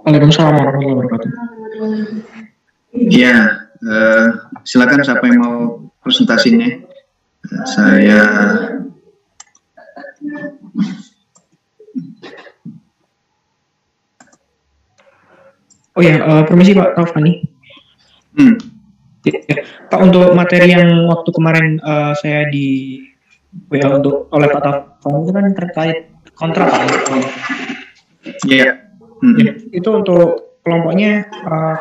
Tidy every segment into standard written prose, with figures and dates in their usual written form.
Waalaikumsalam warahmatullahi wabarakatuh. Ya, silakan siapa yang mau presentasinya. Saya permisi Pak Taufani. Ya, Pak, untuk materi yang waktu kemarin saya di WA oleh Pak Taufani itu kan terkait kontrak Pak. Iya. Ya, itu untuk kelompoknya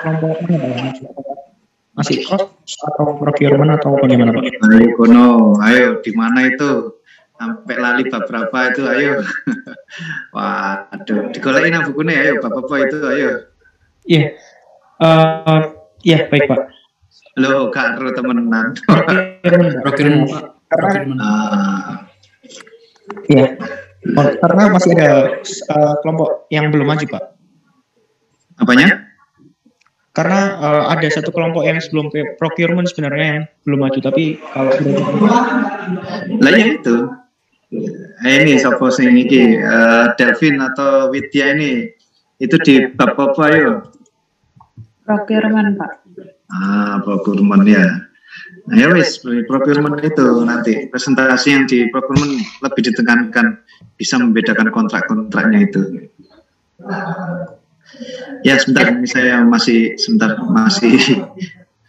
kelompok mana Pak? Masih cost atau procurement atau bagaimana Pak? Ayo Kono, ayo di mana itu? Sampai lali bab berapa itu, ayo. Waduh, digolekin bukunya, ayo bapak-bapak itu, ayo. Iya, baik Pak. Loh, karo temenan. Procurement Pak. Iya. Karena masih ada kelompok yang belum maju Pak. Apanya? Karena ada satu kelompok yang sebelum procurement sebenarnya yang belum maju, tapi kalau lah ya itu. Ini sopo sing iki Delvin atau Widya ini itu di bab apa ayo? Procurement Pak. Procurement ya. Nah, ya wis, procurement itu nanti presentasi yang di procurement lebih ditekankan bisa membedakan kontrak-kontraknya itu. Ya sebentar, ini saya masih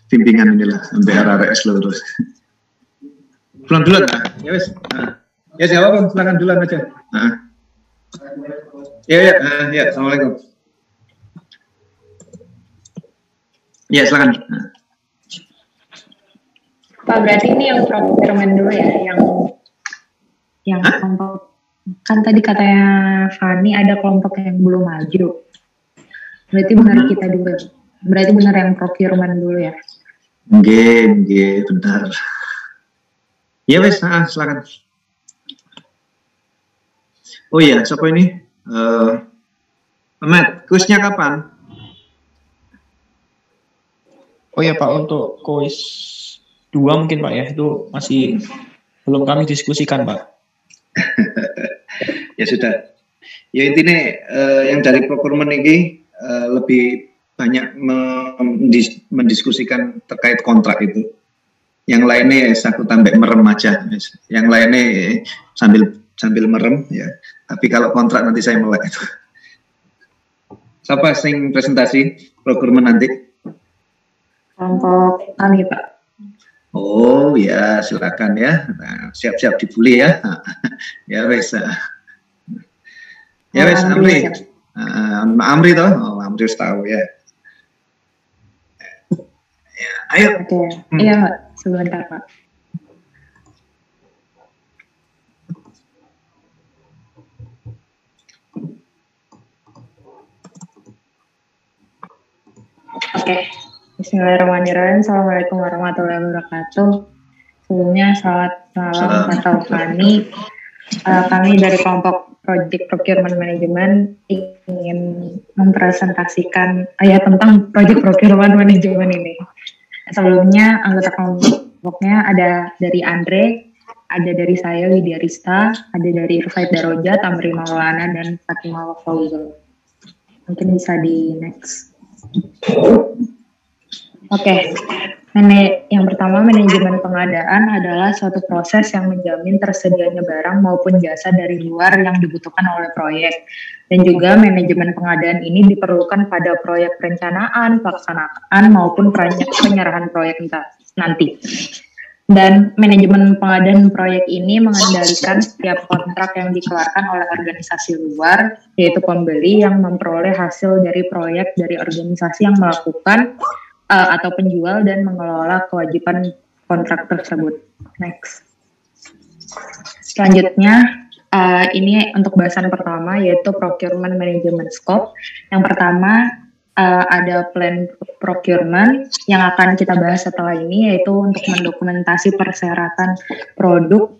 bimbingan inilah sampai RRS lurus. Pulang duluan kan? Ya wis. Ya siapa silakan duluan aja. Ya, assalamualaikum. Ya silakan. Pak, berarti ini yang procurement dulu ya, yang kelompok, kan tadi katanya Fani ada kelompok yang belum maju. Berarti benar kita dulu. Berarti benar yang procurement dulu ya. Nggih, benar. Ya wes, silakan. Oh iya, siapa ini? Matt, kuisnya kapan? Oh ya Pak, untuk kuis 2 mungkin Pak ya, itu masih belum kami diskusikan Pak. Ya sudah. Ya intinya yang dari procurement ini lebih banyak mendiskusikan terkait kontrak itu. Yang lainnya aku tambah merem aja. Yang lainnya sambil merem ya. Tapi kalau kontrak nanti saya melek itu. Siapa sing presentasi procurement nanti? Kelompok kami Pak. Oh ya, silakan ya. Nah, siap-siap dibully ya. Ya wes. Ya wes, Amri. Amri toh? Oh, Amri harus tahu ya. Ya, ayo. Oke. Iya, Pak. Sebentar, Pak. Oke. Bismillahirrahmanirrahim. Assalamualaikum warahmatullahi wabarakatuh. Sebelumnya selamat malam Pak Taufani. Kami dari kelompok Project Procurement Management ingin mempresentasikan tentang Project Procurement Management ini. Sebelumnya anggota kelompoknya ada dari Andre, ada dari saya Widya Rista, ada dari Irfaid Daroja, Tamri Maulana, dan Fatimah Fauzul. Mungkin bisa di next. Oke. Yang pertama, manajemen pengadaan adalah suatu proses yang menjamin tersedianya barang maupun jasa dari luar yang dibutuhkan oleh proyek. Dan juga manajemen pengadaan ini diperlukan pada proyek perencanaan, pelaksanaan, maupun penyerahan proyek nanti. Dan manajemen pengadaan proyek ini mengendalikan setiap kontrak yang dikeluarkan oleh organisasi luar, yaitu pembeli yang memperoleh hasil dari proyek dari organisasi yang melakukan atau penjual dan mengelola kewajiban kontrak tersebut. Next. Selanjutnya, ini untuk bahasan pertama yaitu procurement management scope. Yang pertama ada plan procurement yang akan kita bahas setelah ini, yaitu untuk mendokumentasi persyaratan produk,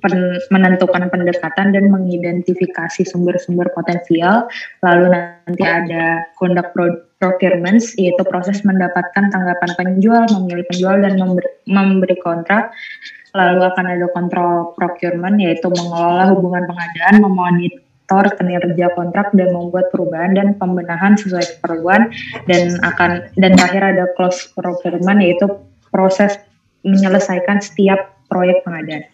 menentukan pendekatan dan mengidentifikasi sumber-sumber potensial. Lalu nanti ada conduct procurements, yaitu proses mendapatkan tanggapan penjual, memilih penjual dan memberi kontrak. Lalu akan ada control procurement, yaitu mengelola hubungan pengadaan, kontraktor, kinerja kontrak, dan membuat perubahan dan pembenahan sesuai keperluan, dan terakhir ada close procurement, yaitu proses menyelesaikan setiap proyek pengadaan.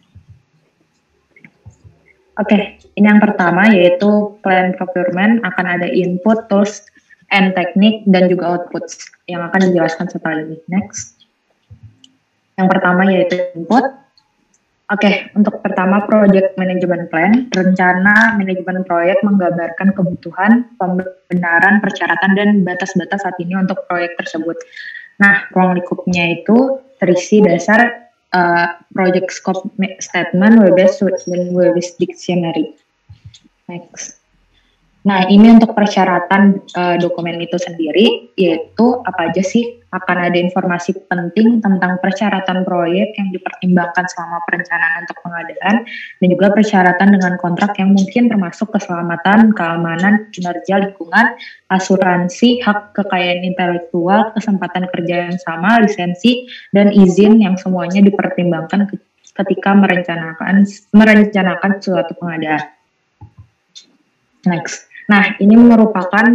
Oke, ini yang pertama yaitu plan procurement, akan ada input, tools, and teknik, dan juga outputs yang akan dijelaskan setelah ini. Next. Yang pertama yaitu input. Oke, untuk pertama project management plan, rencana manajemen proyek menggambarkan kebutuhan, pembenaran, persyaratan, dan batas-batas saat ini untuk proyek tersebut. Nah, ruang lingkupnya itu terisi dasar project scope statement, WBS, dan WBS dictionary. Next. Nah, ini untuk persyaratan dokumen itu sendiri, yaitu apa aja sih? Akan ada informasi penting tentang persyaratan proyek yang dipertimbangkan selama perencanaan untuk pengadaan, dan juga persyaratan dengan kontrak yang mungkin termasuk keselamatan, keamanan, kinerja lingkungan, asuransi, hak kekayaan intelektual, kesempatan kerja yang sama, lisensi, dan izin yang semuanya dipertimbangkan ketika merencanakan suatu pengadaan. Next. Nah, ini merupakan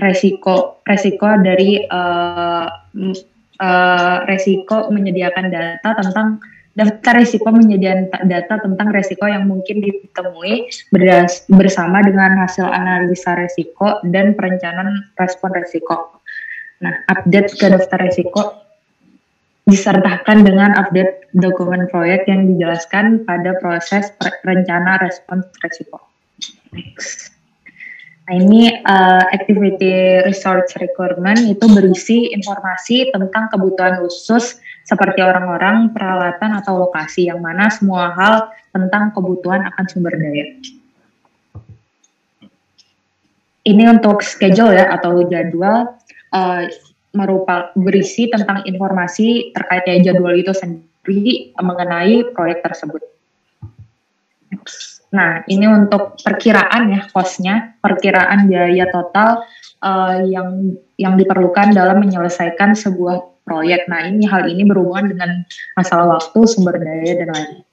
resiko dari resiko menyediakan data tentang daftar risiko menyediakan data tentang resiko yang mungkin ditemui bersama dengan hasil analisa resiko dan perencanaan respon resiko. Nah, update ke daftar resiko disertakan dengan update dokumen proyek yang dijelaskan pada proses rencana respon resiko. Next. Nah, ini activity resource requirement itu berisi informasi tentang kebutuhan khusus seperti orang-orang, peralatan, atau lokasi, yang mana semua hal tentang kebutuhan akan sumber daya. Ini untuk schedule ya, atau jadwal, berisi tentang informasi terkait jadwal itu sendiri mengenai proyek tersebut. Nah, ini untuk perkiraan ya, cost-nya, perkiraan biaya total yang diperlukan dalam menyelesaikan sebuah proyek. Nah, hal ini berhubungan dengan masalah waktu, sumber daya, dan lain-lain.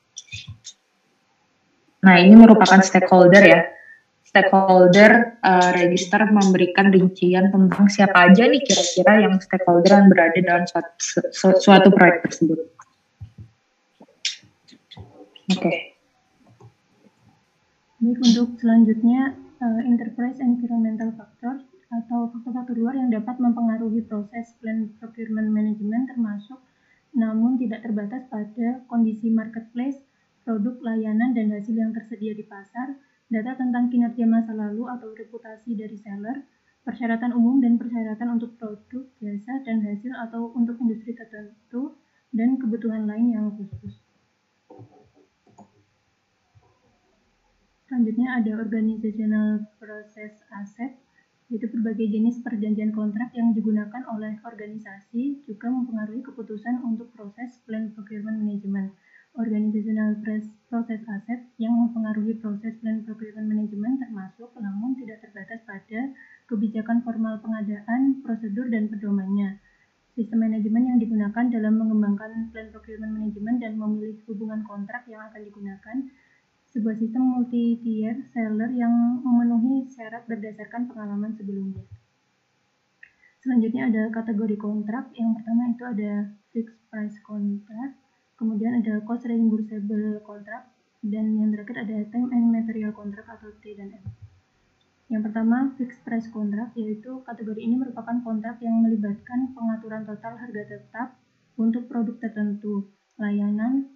Nah, ini merupakan stakeholder ya. Stakeholder register memberikan rincian tentang siapa aja nih kira-kira yang stakeholder yang berada dalam suatu proyek tersebut. Oke. Baik, untuk selanjutnya enterprise environmental factor atau faktor-faktor luar yang dapat mempengaruhi proses plan procurement management termasuk namun tidak terbatas pada kondisi marketplace, produk, layanan, dan hasil yang tersedia di pasar, data tentang kinerja masa lalu atau reputasi dari seller, persyaratan umum dan persyaratan untuk produk, jasa, dan hasil atau untuk industri tertentu, dan kebutuhan lain yang khusus. Selanjutnya ada organizational process asset, yaitu berbagai jenis perjanjian kontrak yang digunakan oleh organisasi juga mempengaruhi keputusan untuk proses plan procurement management. Organizational process asset yang mempengaruhi proses plan procurement management termasuk namun tidak terbatas pada kebijakan formal pengadaan, prosedur, dan pedomannya. Sistem manajemen yang digunakan dalam mengembangkan plan procurement management dan memilih hubungan kontrak yang akan digunakan, sebuah sistem multi-tier seller yang memenuhi syarat berdasarkan pengalaman sebelumnya. Selanjutnya ada kategori kontrak. Yang pertama itu ada fixed price contract, kemudian ada cost reimbursable contract, dan yang terakhir ada time and material contract atau T&M. Yang pertama fixed price contract, yaitu kategori ini merupakan kontrak yang melibatkan pengaturan total harga tetap untuk produk tertentu, layanan,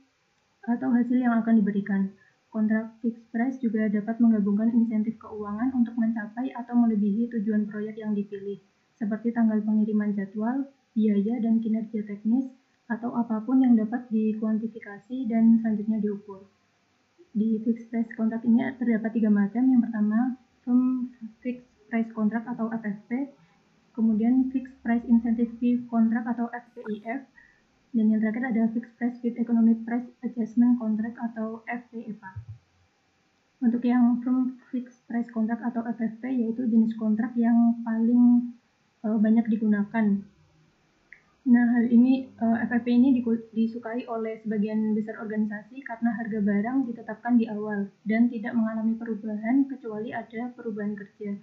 atau hasil yang akan diberikan. Kontrak fixed price juga dapat menggabungkan insentif keuangan untuk mencapai atau melebihi tujuan proyek yang dipilih, seperti tanggal pengiriman jadwal, biaya, dan kinerja teknis, atau apapun yang dapat dikuantifikasi dan selanjutnya diukur. Di fixed price contract ini terdapat 3 macam. Yang pertama, firm fixed price contract atau FFP, kemudian fixed price incentive fee contract atau FPIF, dan yang terakhir ada Fixed Price with Economic Price Adjustment Contract atau FPEPA. Untuk yang Firm Fixed Price Contract atau FFP, yaitu jenis kontrak yang paling banyak digunakan. Nah, hal ini FFP ini disukai oleh sebagian besar organisasi karena harga barang ditetapkan di awal dan tidak mengalami perubahan kecuali ada perubahan kerja.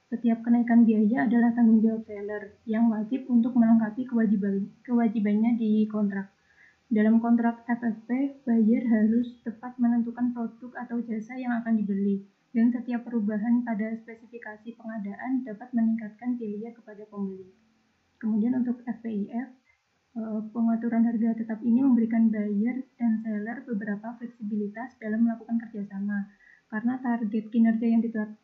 Setiap kenaikan biaya adalah tanggung jawab seller yang wajib untuk melengkapi kewajibannya di kontrak. Dalam kontrak FFP, buyer harus tepat menentukan produk atau jasa yang akan dibeli, dan setiap perubahan pada spesifikasi pengadaan dapat meningkatkan biaya kepada pembeli. Kemudian untuk FPIF, pengaturan harga tetap ini memberikan buyer dan seller beberapa fleksibilitas dalam melakukan kerjasama, karena target kinerja yang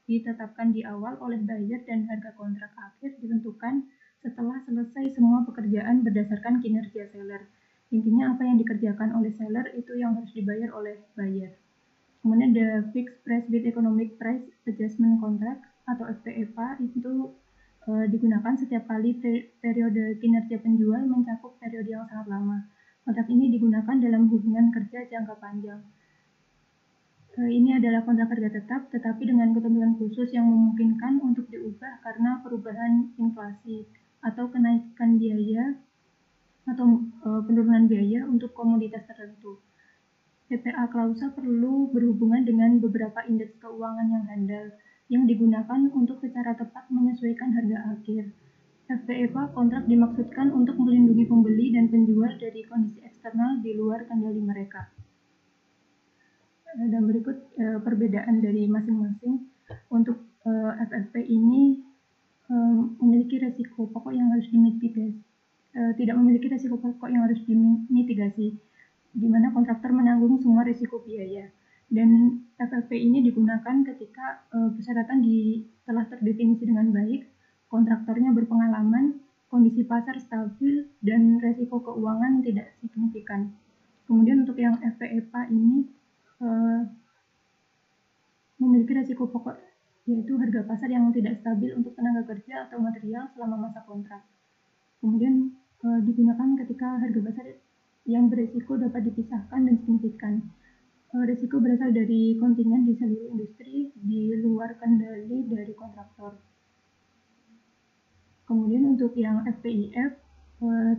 ditetapkan di awal oleh buyer dan harga kontrak akhir ditentukan setelah selesai semua pekerjaan berdasarkan kinerja seller. Intinya apa yang dikerjakan oleh seller itu yang harus dibayar oleh buyer. Kemudian ada Fixed Price with Economic Price Adjustment Contract atau FPEPA itu digunakan setiap kali periode kinerja penjual mencakup periode yang sangat lama. Kontrak ini digunakan dalam hubungan kerja jangka panjang. Ini adalah kontrak kerja tetap, tetapi dengan ketentuan khusus yang memungkinkan untuk diubah karena perubahan inflasi atau kenaikan biaya atau penurunan biaya untuk komoditas tertentu. PPA klausa perlu berhubungan dengan beberapa indeks keuangan yang handal yang digunakan untuk secara tepat menyesuaikan harga akhir. FPEPA kontrak dimaksudkan untuk melindungi pembeli dan penjual dari kondisi eksternal di luar kendali mereka. Dan berikut perbedaan dari masing-masing. Untuk FFP ini memiliki resiko pokok yang harus dimitigasi. Tidak memiliki resiko pokok yang harus dimitigasi, di mana kontraktor menanggung semua risiko biaya. Dan FFP ini digunakan ketika persyaratan telah terdefinisi dengan baik, kontraktornya berpengalaman, kondisi pasar stabil, dan resiko keuangan tidak signifikan. Kemudian untuk yang FPEPA ini memiliki resiko pokok, yaitu harga pasar yang tidak stabil untuk tenaga kerja atau material selama masa kontrak. Kemudian digunakan ketika harga pasar yang berisiko dapat dipisahkan dan signifikan. Risiko berasal dari kontingen di seluruh industri di luar kendali dari kontraktor. Kemudian untuk yang FPIF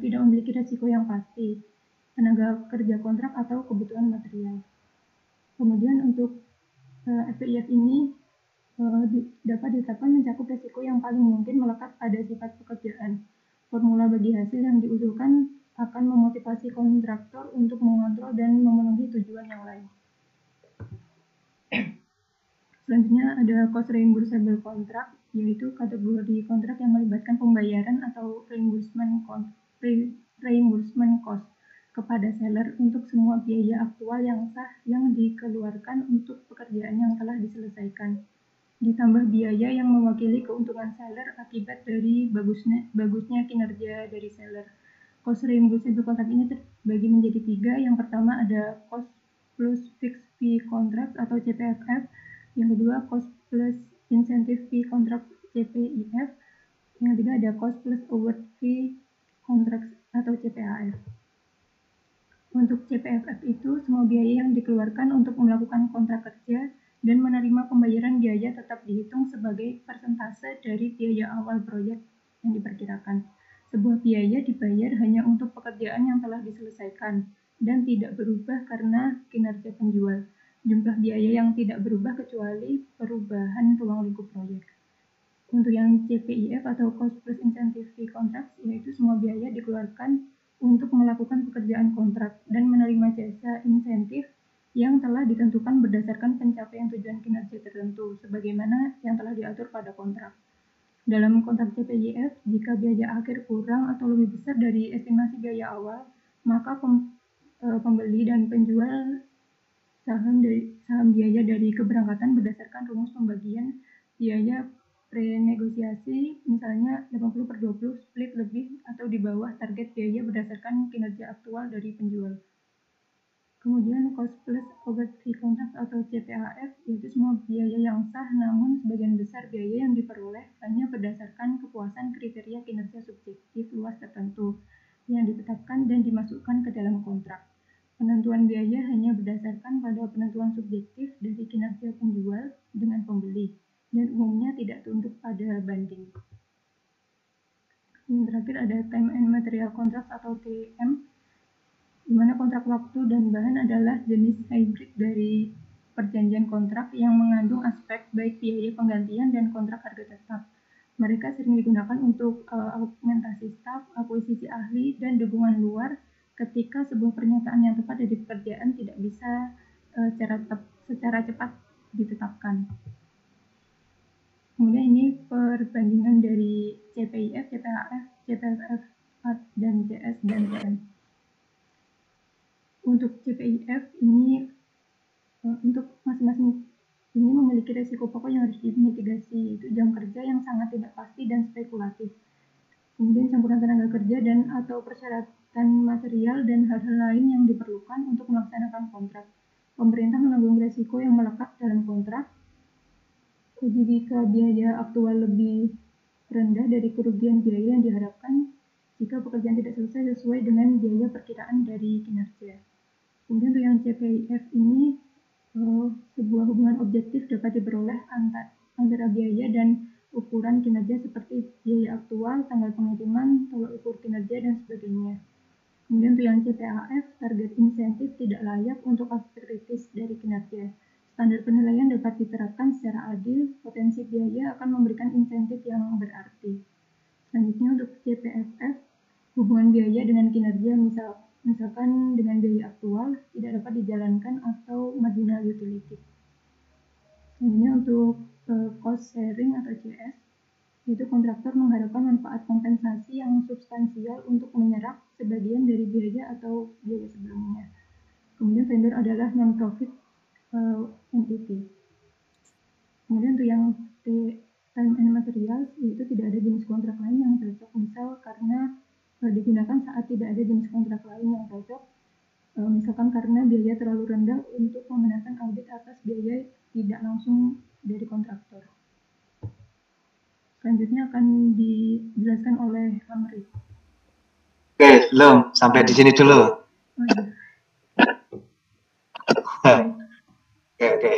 tidak memiliki risiko yang pasti, tenaga kerja kontrak atau kebutuhan material. Kemudian untuk FPIF ini dapat ditetapkan mencakup risiko yang paling mungkin melekat pada sifat pekerjaan. Formula bagi hasil yang diusulkan akan memotivasi kontraktor untuk mengontrol dan memenuhi tujuan yang lain. Selanjutnya ada cost reimbursable contract, yaitu kategori kontrak yang melibatkan pembayaran atau reimbursement cost kepada seller untuk semua biaya aktual yang sah yang dikeluarkan untuk pekerjaan yang telah diselesaikan, ditambah biaya yang mewakili keuntungan seller akibat dari bagusnya kinerja dari seller. Cost reimbursable contract ini terbagi menjadi 3. Yang pertama ada cost plus fixed fee contract atau CPFF. Yang kedua cost plus incentive fee contract CPIF. Yang ketiga ada cost plus award fee contract atau CPAF. Untuk CPFF itu semua biaya yang dikeluarkan untuk melakukan kontrak kerja dan menerima pembayaran biaya tetap dihitung sebagai persentase dari biaya awal proyek yang diperkirakan. Sebuah biaya dibayar hanya untuk pekerjaan yang telah diselesaikan dan tidak berubah karena kinerja penjual. Jumlah biaya yang tidak berubah kecuali perubahan ruang lingkup proyek. Untuk yang CPIF atau Cost Plus Incentive Fee Contracts, yaitu semua biaya dikeluarkan untuk melakukan pekerjaan kontrak dan menerima jasa insentif yang telah ditentukan berdasarkan pencapaian tujuan kinerja tertentu, sebagaimana yang telah diatur pada kontrak. Dalam kontrak CPIF, jika biaya akhir kurang atau lebih besar dari estimasi biaya awal, maka pembeli dan penjual saham biaya dari keberangkatan berdasarkan rumus pembagian biaya prenegosiasi, misalnya 80/20 split lebih atau di bawah target biaya berdasarkan kinerja aktual dari penjual. Kemudian cost plus overt fee contract atau CPAF, yaitu semua biaya yang sah namun sebagian besar biaya yang diperoleh hanya berdasarkan kepuasan kriteria kinerja subjektif luas tertentu yang ditetapkan dan dimasukkan ke dalam kontrak. Penentuan biaya hanya berdasarkan pada penentuan subjektif dari kinerja penjual dengan pembeli dan umumnya tidak tunduk pada banding. Yang terakhir ada time and material contract atau TM, di mana kontrak waktu dan bahan adalah jenis hybrid dari perjanjian kontrak yang mengandung aspek baik biaya penggantian dan kontrak harga tetap. Mereka sering digunakan untuk augmentasi staf, akuisisi ahli, dan dukungan luar ketika sebuah pernyataan yang tepat dari pekerjaan tidak bisa secara cepat ditetapkan. Kemudian ini perbandingan dari CPIF, CPHF, CPFF, dan CS dan TM. Untuk CPIF ini untuk masing-masing ini memiliki resiko pokok yang harus dimitigasi, yaitu jam kerja yang sangat tidak pasti dan spekulatif. Kemudian campuran tenaga kerja dan atau persyaratan material dan hal-hal lain yang diperlukan untuk melaksanakan kontrak. Pemerintah menanggung resiko yang melekat dalam kontrak. Jika biaya aktual lebih rendah dari kerugian biaya yang diharapkan jika pekerjaan tidak selesai sesuai dengan biaya perkiraan dari kinerja. Kemudian untuk yang CPIF ini sebuah hubungan objektif dapat diperoleh antara biaya dan ukuran kinerja seperti biaya aktual, tanggal pengiriman, tolak ukur kinerja, dan sebagainya. Kemudian untuk yang CPHF, target insentif tidak layak untuk aspek kritis dari kinerja. Standar penilaian dapat diterapkan secara adil, potensi biaya akan memberikan insentif yang berarti. Selanjutnya untuk CPFF, hubungan biaya dengan kinerja misalkan dengan biaya aktual tidak dapat dijalankan atau marginal utility. Selanjutnya untuk cost sharing atau CS, yaitu kontraktor mengharapkan manfaat kompensasi yang substansial untuk menyerap sebagian dari biaya atau biaya sebelumnya. Kemudian vendor adalah non-profit entity. Kemudian untuk yang time and material, yaitu tidak ada jenis kontrak lain yang cocok, misal karena digunakan saat tidak ada jenis kontrak lain yang cocok, misalkan karena biaya terlalu rendah untuk membenarkan audit atas biaya tidak langsung dari kontraktor. Selanjutnya akan dijelaskan oleh Amri. Oke, belum sampai di sini dulu. Oke.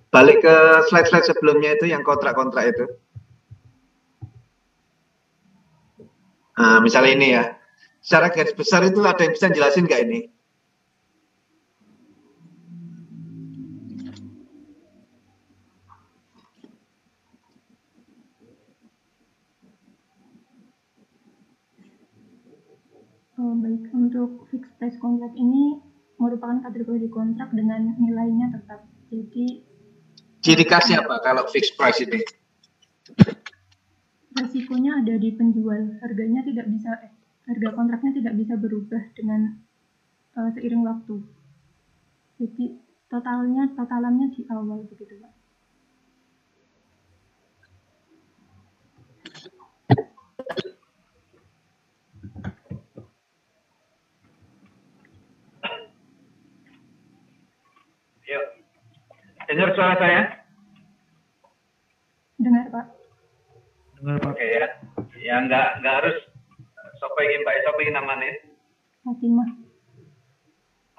Balik ke slide-slide sebelumnya itu yang kontrak-kontrak itu. Nah, misalnya ini ya. Secara garis besar itu ada yang bisa jelasin nggak ini? Baik, untuk fixed price kontrak ini merupakan kategori kontrak dengan nilainya tetap. Jadi ciri khasnya apa kalau fixed price ini? Resikonya ada di penjual, harga kontraknya tidak bisa berubah dengan seiring waktu. Jadi totalannya di awal begitu, Pak. Yuk. Dengar suara saya? Dengar, Pak. Oke ya. Ya nggak harus Mbak ingin namanya. Fatimah.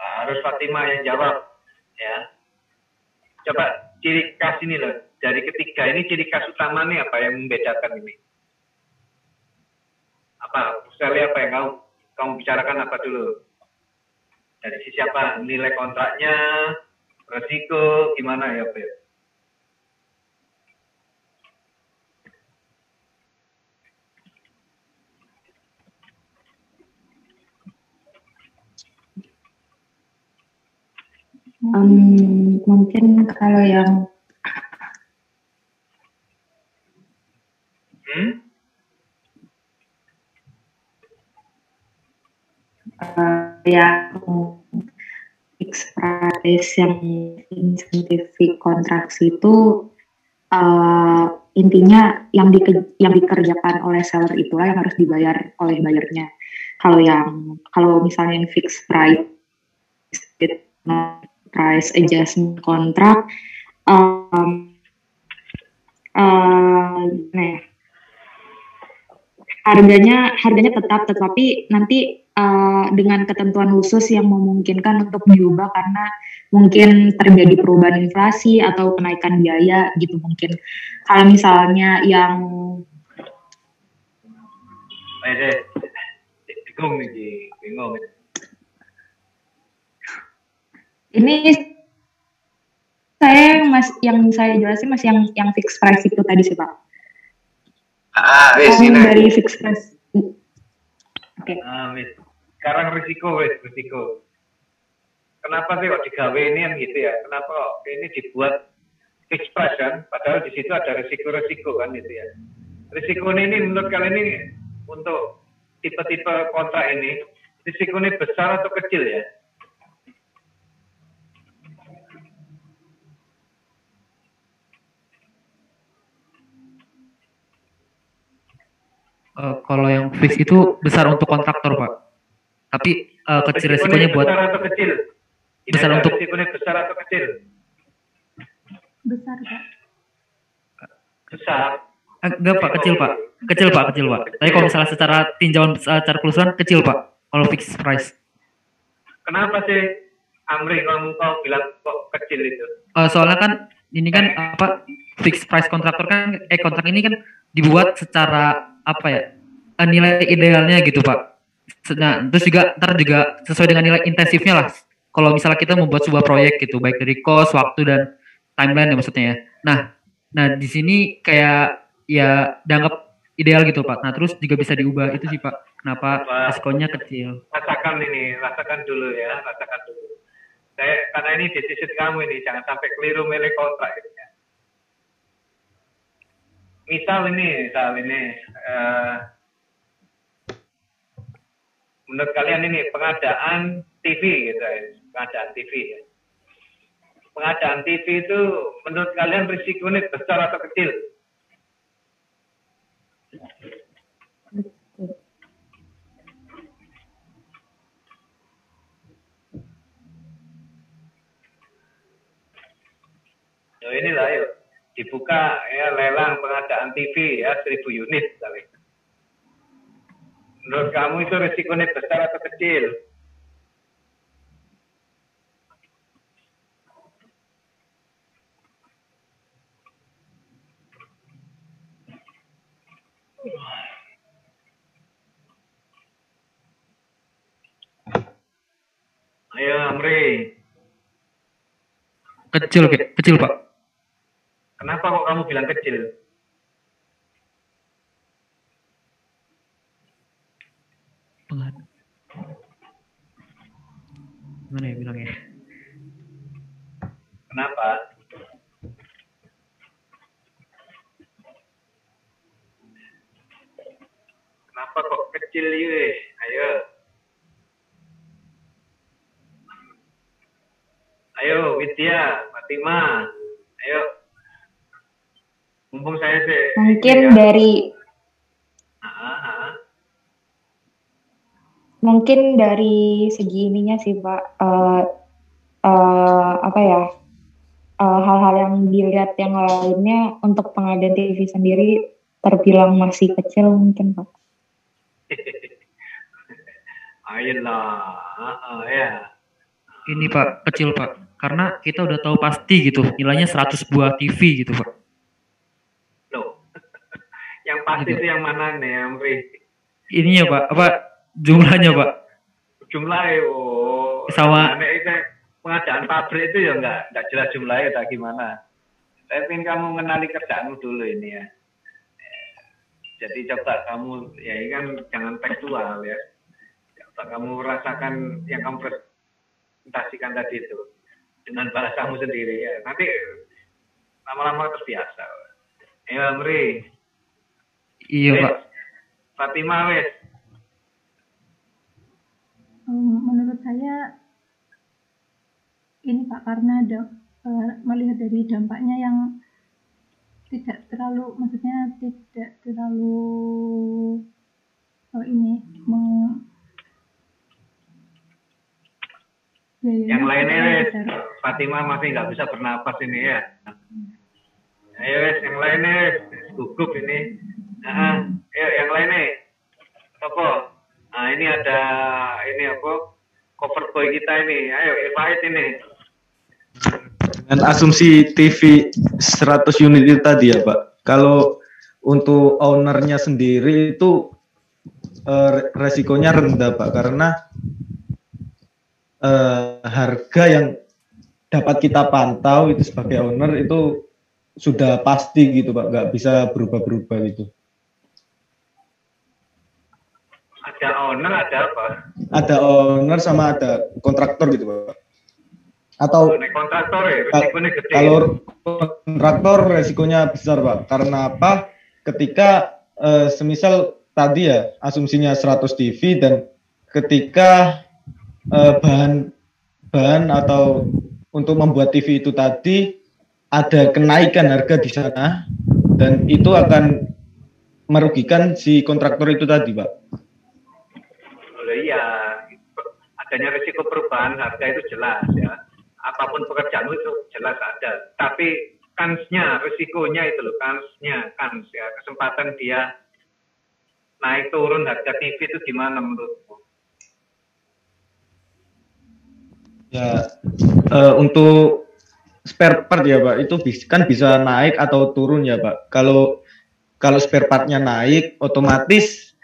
Harus Fatimah yang jawab. Ya. Coba ciri khas ini loh. Dari ketiga ini ciri khas utama nih apa yang membedakan ini? Apa? Saya apa yang kamu bicarakan apa dulu? Dari sisi apa? Nilai kontraknya, resiko, gimana ya, Pak? Mungkin kalau yang yang fixed price yang insentif kontraksi itu intinya yang dikerjakan oleh seller itulah yang harus dibayar oleh buyernya. Kalau misalnya yang fixed price adjustment kontrak harganya tetap, tetapi nanti dengan ketentuan khusus yang memungkinkan untuk diubah karena mungkin terjadi perubahan inflasi atau kenaikan biaya gitu mungkin. Kalau misalnya yang bingung. Ini yang saya jelasin masih yang fixed price itu tadi sih Pak. Dari fixed price. Oke. Sekarang risiko. Kenapa sih kok digawe ini yang gitu ya? Kenapa kok ini dibuat fixed price kan? Padahal di situ ada risiko kan gitu ya. Risiko ini menurut kalian ini untuk tipe-tipe kontrak ini risikonya besar atau kecil ya? Kalau yang fix itu besar untuk kontraktor Pak, tapi kecil resikonya buat besar atau kecil? Besar untuk resikonya besar atau kecil? Besar Pak. Besar. Enggak Pak, kecil Pak. Tapi kalau misalnya secara tinjauan secara keseluruhan kecil Pak. Kalau fixed price. Kenapa sih Amri kamu bilang kok kecil itu? Soalnya kan ini kan fixed price kontraktor kan kontrak ini kan dibuat secara nilai idealnya gitu Pak. Nah, terus juga ntar juga sesuai dengan nilai intensifnya lah. Kalau misalnya kita membuat sebuah proyek gitu, baik dari cost, waktu dan timeline ya maksudnya ya. Nah di sini kayak ya dianggap ideal gitu Pak. Nah terus juga bisa diubah itu sih Pak. Kenapa resikonya kecil? Rasakan dulu. Karena ini decision kamu ini, jangan sampai keliru milih kontrak gitu ya. Misal ini, menurut kalian ini pengadaan TV gitu ya, pengadaan TV ya. Pengadaan TV itu menurut kalian risikonya besar atau kecil? Inilah yuk. Dibuka ya lelang pengadaan TV ya 1000 unit kali. Menurut kamu itu risikonya besar atau kecil? Ayo Amri. Kecil Pak. Kenapa kok kamu bilang kecil? Gimana ya bilangnya? Kenapa? Kenapa kok kecil ya? Ayo Widya, Fatima, ayo. Mumpung saya sih. Mungkin dari segi ininya sih Pak, hal-hal yang dilihat yang lainnya untuk pengadaan TV sendiri terbilang masih kecil mungkin Pak. Ayolah, ya. Ini Pak, kecil Pak. Karena kita udah tahu pasti gitu, nilainya 100 buah TV gitu Pak. Loh, yang pasti itu yang mana nih, Amri? Ininya Pak, jumlahnya Pak? Jumlahnya, sama. Pengadaan pabrik itu ya nggak jelas jumlahnya tak gimana. Saya ingin kamu mengenali kerjaanmu dulu ini ya. Jadi coba kamu, ya ini kan jangan tekstual ya. Coba kamu rasakan yang kamu presentasikan tadi itu dengan bahasamu sendiri ya. Nanti lama-lama terbiasa. Ya Amri. Iya Pak. Fatima wes. Menurut saya ini Pak, karena melihat dari dampaknya yang tidak terlalu yang lainnya Fatima masih nggak bisa bernapas ini ya. Ayo wes, yang lainnya gugup ini. Ayo yang lainnya apa? Nah ini ada ini apa cover boy kita ini, ayo invite ini. Dengan asumsi TV 100 unit itu tadi ya Pak, kalau untuk ownernya sendiri itu resikonya rendah Pak, karena harga yang dapat kita pantau itu sebagai owner itu sudah pasti gitu Pak, nggak bisa berubah-berubah gitu. Ada owner, ada apa? Ada owner sama ada kontraktor gitu Pak. Atau kontraktor ya, resikonya gede. Kalau kontraktor resikonya besar Pak, karena apa? Ketika semisal tadi ya asumsinya 100 TV dan ketika bahan atau untuk membuat TV itu tadi ada kenaikan harga di sana dan itu akan merugikan si kontraktor itu tadi Pak. Oh iya, adanya risiko perubahan harga itu jelas ya. Apapun pekerjaan itu jelas ada. Tapi kansnya, risikonya itu loh, kans ya, kesempatan dia naik turun harga TV itu gimana menurutmu? Ya, untuk spare part ya Pak, itu kan bisa naik atau turun ya Pak. Kalau spare partnya naik, otomatis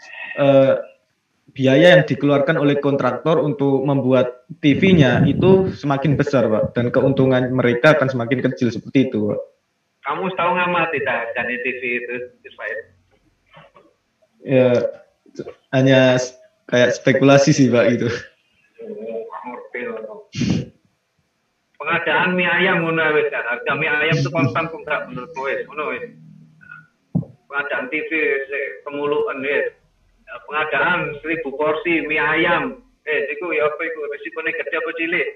biaya yang dikeluarkan oleh kontraktor untuk membuat TV-nya itu semakin besar Pak, dan keuntungan mereka akan semakin kecil seperti itu Pak. Kamu tahu nggak tidak dari TV itu, Ismail? Ya, hanya kayak spekulasi sih Pak gitu. Pengadaan mie ayam wis harga mie ayam itu konstan kok enggak menurut wis ngono wis. Pengadaan TV kemuluan wis. Pengadaan 1000 porsi mie ayam. Iku ya apa iku risikone gede apa cilik?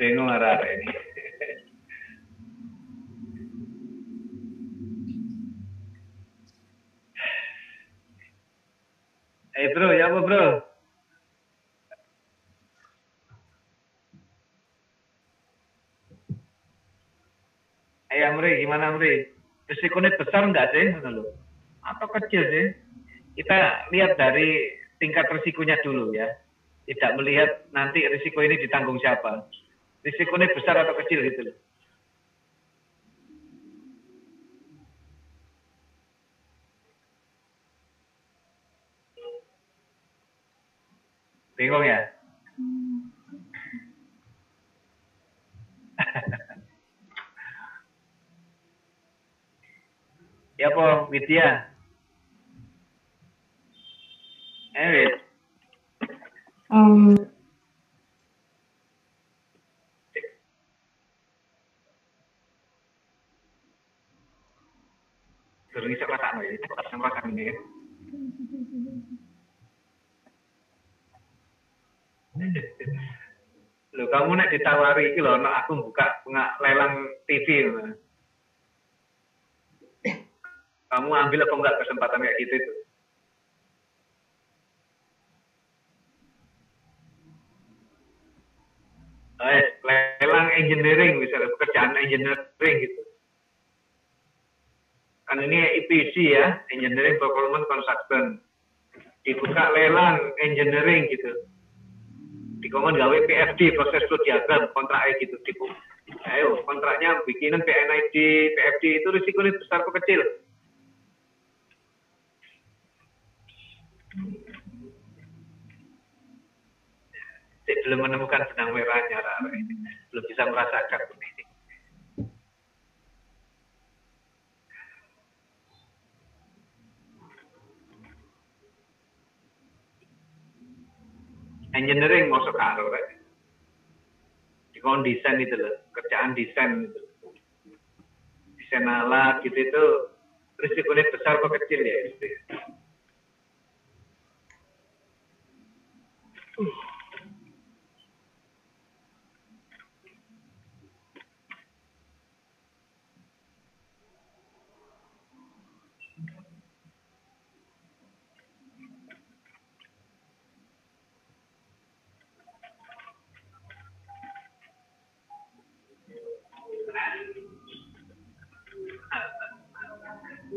Bingung arah ini. Bro, ya apa bro? Amri, gimana Amri? Risikonya besar enggak sih? Atau kecil sih? Kita lihat dari tingkat risikonya dulu ya. Tidak melihat nanti risiko ini ditanggung siapa. Risikonya besar atau kecil gitu loh. Bingung ya? Ya po, Widya. Wid. Durung iso rasakno ya, kok asam rasak ini ya. Loh, kamu nek ditawari iki lho, nek aku buka lelang TV. Kamu ambil apa enggak kesempatan kayak gitu itu? Lelang engineering misalnya, pekerjaan engineering gitu. Kan ini EPC ya, Engineering Performance Construction. Dibuka lelang engineering gitu. Dikongkon gawe PFD, proses flow diagram, kontraknya gitu. Ayo, kontraknya bikinan PNID, PFD itu risikonya besar atau kecil? Saya belum menemukan benang merahnya, ini. Belum bisa merasakan ini. Engineering masuk karo kan? Dikon desain itu loh, kerjaan desain itu. Desain alat gitu itu risikonya besar atau kecil ya itu.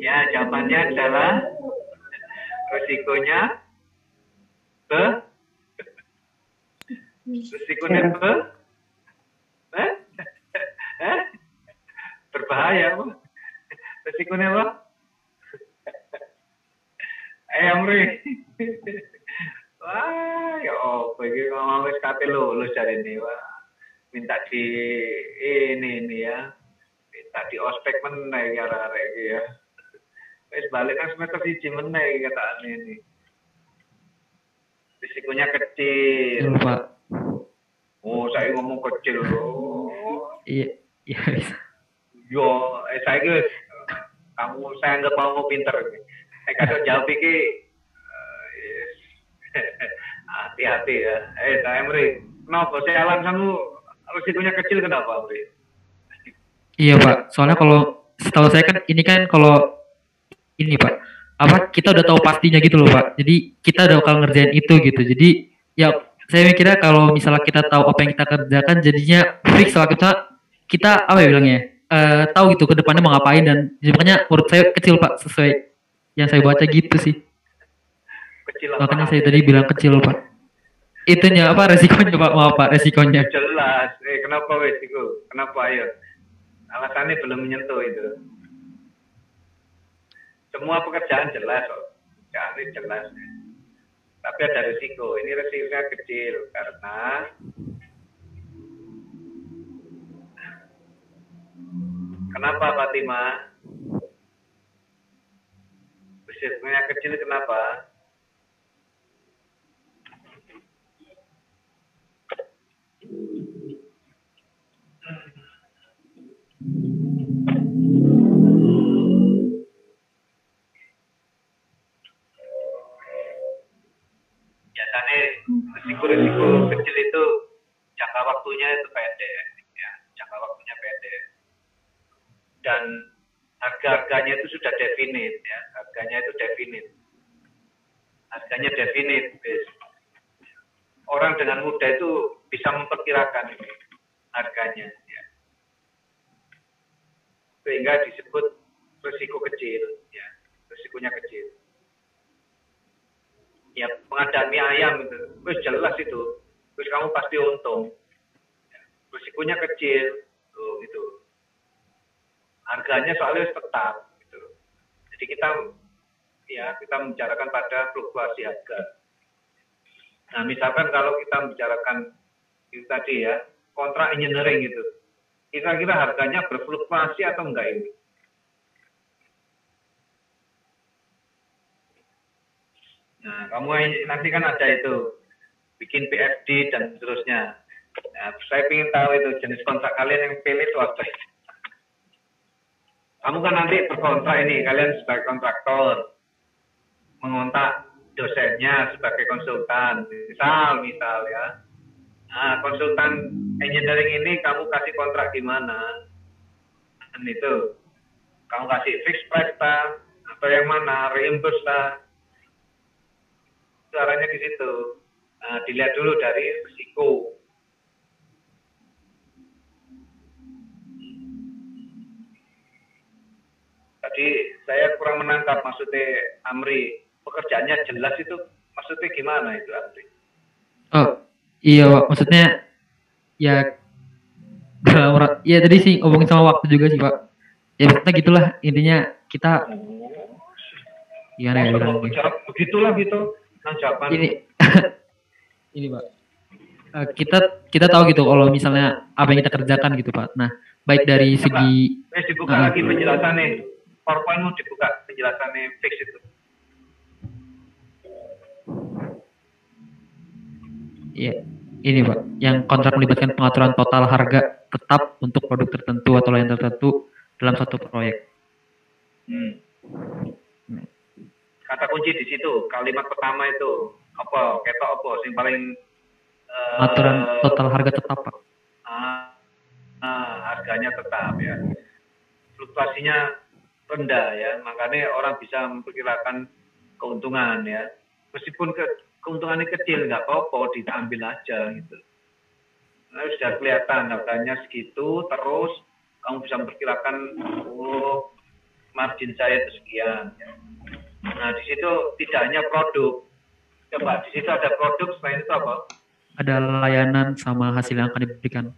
Ya, jawabannya adalah resikonya berbahaya, apa? Resikonya apa? Amri. Wah, ya apa iki ngomong wis kate lulus jare ini, wah. Minta di ini ya. Minta di ospek meneh ya arek iki ya. Wis balik kan semester 1 meneh katane ini. Risikonya kecil. Betul, Pak. Oh, saya ngomong kecil loh. Iya, iya bisa. Yo, saya guys, saya anggap mau pinter. Saya kadang jawab iki, hati-hati ya. Saya Amri, kenapa saya kamu risikonya kecil kenapa Amri? Iya Pak, soalnya kalau setahu saya kan ini kan kalau ini Pak, apa kita udah tahu pastinya gitu loh Pak. Jadi kita udah bakal ngerjain itu gitu. Jadi ya saya mikirnya kalau misalnya kita tahu apa yang kita kerjakan, jadinya fix lah kita apa ya bilangnya, tahu gitu ke depannya mau ngapain dan makanya menurut saya kecil Pak sesuai yang saya baca gitu sih. Kecil makanya saya tadi bilang kecil Pak. Itunya apa resikonya Pak? Maaf Pak, resikonya. Jelas. Kenapa resiko? Kenapa ayo? Alasannya belum menyentuh itu. Semua pekerjaan jelas kok. Pekerjaan jelas. Tapi ada risiko. Ini risikonya kecil karena kenapa Fatima? Risikonya kecil kenapa? Biasanya risiko kecil itu jangka waktunya itu pendek, ya, jangka waktunya pendek, dan harganya itu sudah definit, ya, harganya definit. Orang dengan mudah itu bisa memperkirakan harganya, ya. Sehingga disebut risiko kecil, ya, risikonya kecil. Ya pengadaan mie ayam itu, wis jelas itu, terus kamu pasti untung. Risikonya kecil, tuh itu. Harganya soalnya tetap, gitu. Jadi kita membicarakan pada fluktuasi harga. Nah misalkan kalau kita membicarakan itu tadi ya kontrak engineering gitu, kira-kira harganya berfluktuasi atau enggak ini? Nah, kamu nanti kan ada itu, bikin PFD dan seterusnya. Nah, saya ingin tahu itu jenis kontrak kalian yang pilih itu apa. Kamu kan nanti berkontrak ini, kalian sebagai kontraktor, mengontak dosennya sebagai konsultan, misal ya. Nah, konsultan engineering ini kamu kasih kontrak gimana? Dan itu, kamu kasih fixed price atau yang mana, reimburse caranya di situ. Nah, dilihat dulu dari risiko. Tadi saya kurang menangkap maksudnya Amri, pekerjaannya jelas itu maksudnya gimana itu Amri? Oh iya Pak, maksudnya ya ya tadi sih ngomongin sama waktu juga sih Pak. Ya maksudnya gitulah intinya kita gimana ya bilang begitulah gitu. Jawaban. Ini Pak, kita tahu gitu kalau misalnya apa yang kita kerjakan gitu Pak. Nah baik dari segi dibuka lagi penjelasannya, PowerPoint dibuka penjelasannya fix itu. Iya ini Pak, yang kontrak melibatkan pengaturan total harga tetap untuk produk tertentu atau lain tertentu dalam satu proyek. Kata kunci di situ, kalimat pertama itu apa? Ketok apa? Yang paling aturan total harga tetap Pak. Harganya tetap ya. Fluktuasinya rendah ya, makanya orang bisa memperkirakan keuntungan ya. Meskipun keuntungannya kecil nggak apa-apa, diambil aja gitu. Nah, sudah kelihatan harganya segitu, terus kamu bisa memperkirakan margin saya itu sekian. Ya. Nah di situ tidak hanya produk, coba di situ ada produk, selain itu apa? Ada layanan sama hasil yang akan diberikan.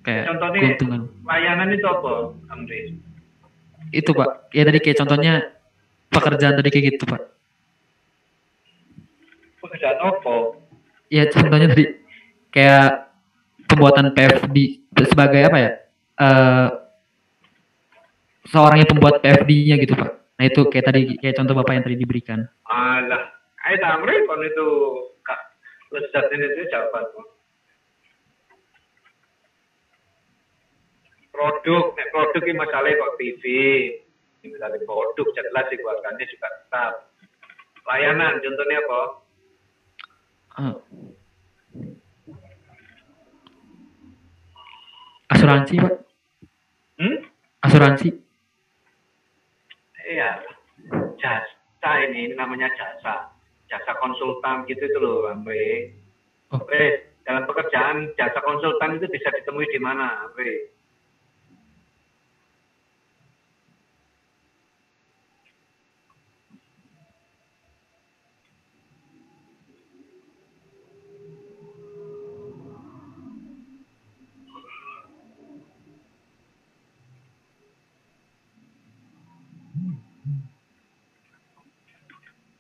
Kayak Contohnya keuntungan. layanan itu apa, Amri? Itu Pak, ya tadi kayak contohnya pekerjaan tadi kayak gitu Pak. Pekerjaan apa? Ya contohnya tadi kayak pembuatan PFD sebagai apa ya? Seorang yang pembuat PFD-nya gitu Pak. Nah itu kayak tadi kayak contoh Bapak yang tadi diberikan. Alah, Amri kon itu lezat ini itu jawabanku. Produk ini masalahnya kok TV, misalnya produk jelas sih keluarganya juga tetap. Layanan contohnya apa? Asuransi Pak. Asuransi. Iya, jasa ini namanya jasa konsultan gitu itu loh, Amri. Oh. Dalam pekerjaan jasa konsultan itu bisa ditemui di mana, Amri?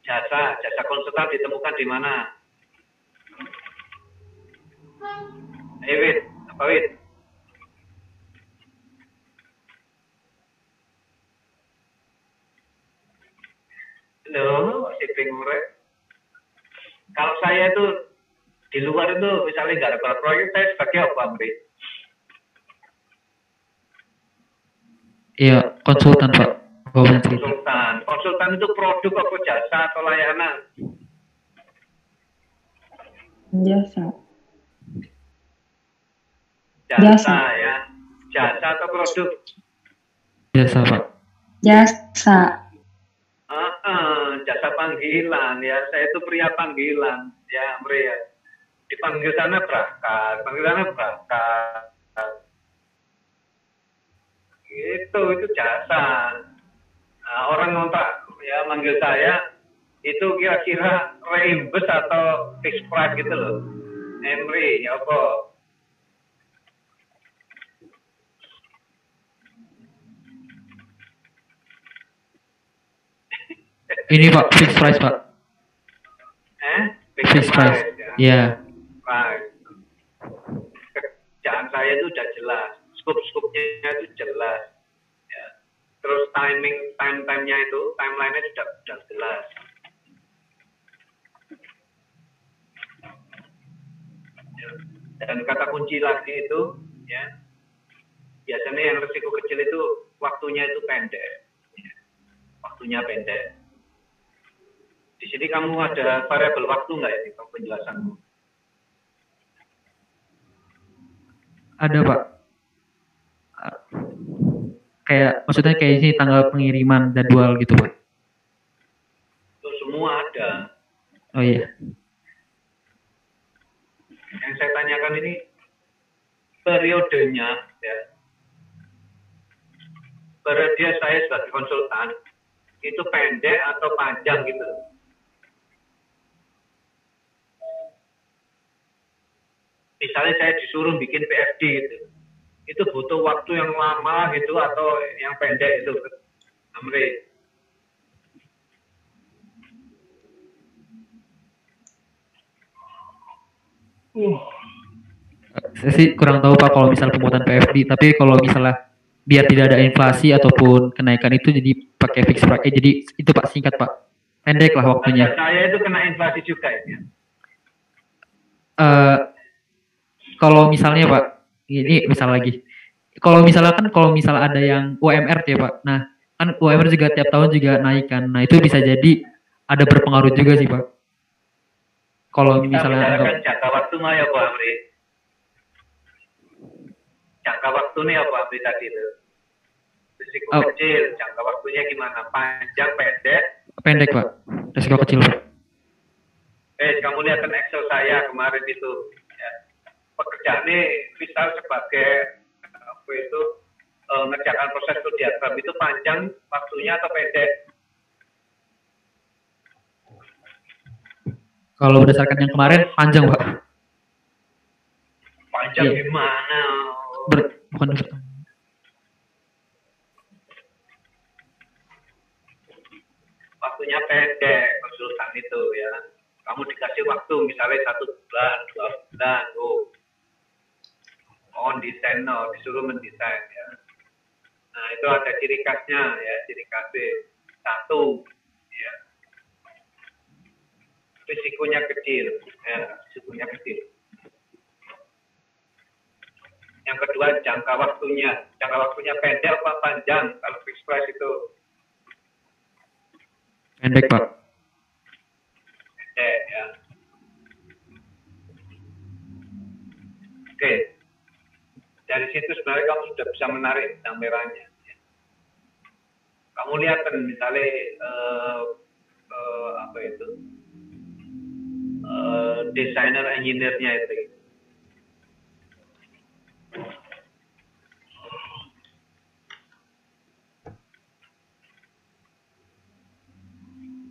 Jasa konsultan ditemukan di mana? Wid, apa Wid? Loh, si bingung rek. Kalau saya itu di luar itu misalnya nggak ada proyek, saya sebagai apa, Amri? Iya, konsultan Pak. Konsultan itu produk apa jasa atau layanan? Jasa. Jasa ya. Jasa atau produk? Jasa Pak. Jasa. Jasa panggilan ya. Saya itu pria panggilan ya, Amri ya. Dipanggil sana berangkat, panggil sana berangkat. Itu jasa. Nah, orang ngontrak ya manggil saya itu kira-kira reimburse atau fixed price gitu loh. Emri, ya apa? Ini Pak, fixed price Pak. Fixed price. Iya. Price. Kerjaan saya itu udah jelas, scope-nya itu jelas. Ya. Terus time-nya itu, timeline-nya sudah jelas. Ya. Dan kata kunci lagi itu, ya, biasanya yang risiko kecil itu waktunya itu pendek. Ya. Waktunya pendek. Di sini kamu ada variabel waktu nggak ini penjelasanmu? Ada Pak. Kayak maksudnya kayak ini tanggal pengiriman jadwal gitu Pak. Itu semua ada. Oh iya. Yang saya tanyakan ini periodenya ya. Periode saya sebagai konsultan itu pendek atau panjang gitu. Misalnya saya disuruh bikin PFD gitu. Itu butuh waktu yang lama gitu atau yang pendek itu, Amri? Saya sih kurang tahu Pak kalau misal pembuatan PFD, tapi kalau misalnya biar tidak ada inflasi ataupun kenaikan itu jadi pakai fixed price. Jadi itu Pak singkat Pak. Pendek lah waktunya. Saya itu kena inflasi juga ya. Kalau misalnya Pak, ini misal lagi. Kalau misalnya ada yang UMR ya Pak. Nah, kan UMR juga tiap tahun juga naik kan. Nah, itu bisa jadi ada berpengaruh juga sih Pak. Kalau misalnya kita jangka waktu mah ya Pak Amri. Jangka waktunya apa Amri tadi itu? Risiko kecil, jangka waktunya gimana? Panjang, pendek? Pendek Pak, risiko kecil Pak. Kamu lihat Excel saya kemarin itu. Ya. Pekerjaannya misal sebagai apa itu ngerjakan proses flow diagram itu panjang waktunya atau pendek? Kalau berdasarkan yang kemarin panjang, Pak. Panjang Iya. gimana? Bukan Waktunya pendek konsultan itu ya. Kamu dikasih waktu misalnya 1 bulan, 2 bulan, desain, disuruh mendesain ya. Nah itu ada ciri khasnya ya, ciri khasnya 1 ya. Risikonya kecil, ya, risikonya kecil. Yang kedua jangka waktunya pendek apa panjang? Kalau fixed price itu pendek, Pak. pendek ya. Oke, dari situ sebenarnya kamu sudah bisa menarik benang merahnya. Ya. Kamu lihat kan misalnya apa itu desainer engineer-nya itu.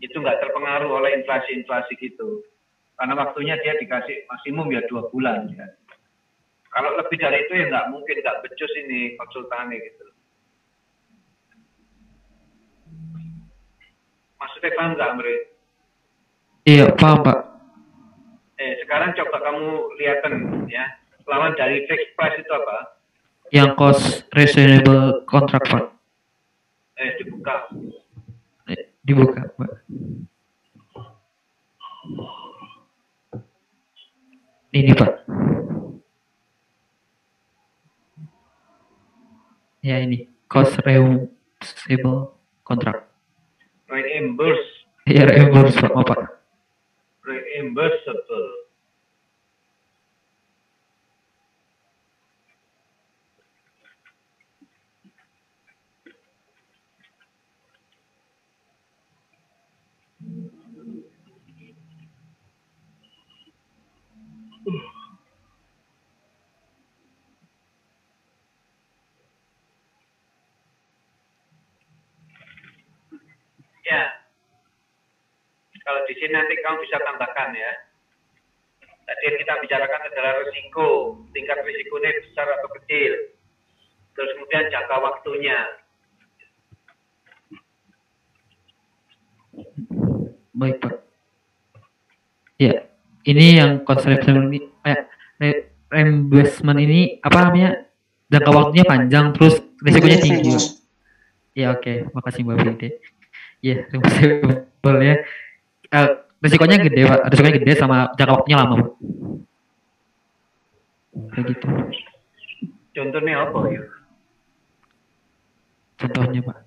Itu nggak terpengaruh oleh inflasi gitu. Karena waktunya dia dikasih maksimum ya 2 bulan ya. Kalau lebih dari itu ya nggak mungkin, nggak becus ini konsultannya gitu. Maksudnya paham nggak, Amri? Iya, paham, Pak. Sekarang coba kamu lihatkan ya, lawan dari fixed price itu apa? Yang cost reasonable contract, Pak. Dibuka. Dibuka, Pak. Ini, Pak. Ya ini cost reasonable contract. Reimburse. Ya reimburse, Pak. Apa? Reimbursable. Ya, kalau di sini nanti kamu bisa tambahkan ya. Tadi yang kita bicarakan adalah risiko, tingkat risikonya besar atau kecil. Terus kemudian jangka waktunya. Baik, Pak. Ya, ini yang konsep ini reimbursement ini apa namanya? Jangka waktunya panjang, terus risikonya tinggi. Ya, oke. Makasih Mbak Vide. Ya, reimbursable ya. Risikonya gede, Pak. Risikonya gede sama jangka waktunya lama, Pak. Kayak gitu. Contohnya apa ya? Contohnya, Pak.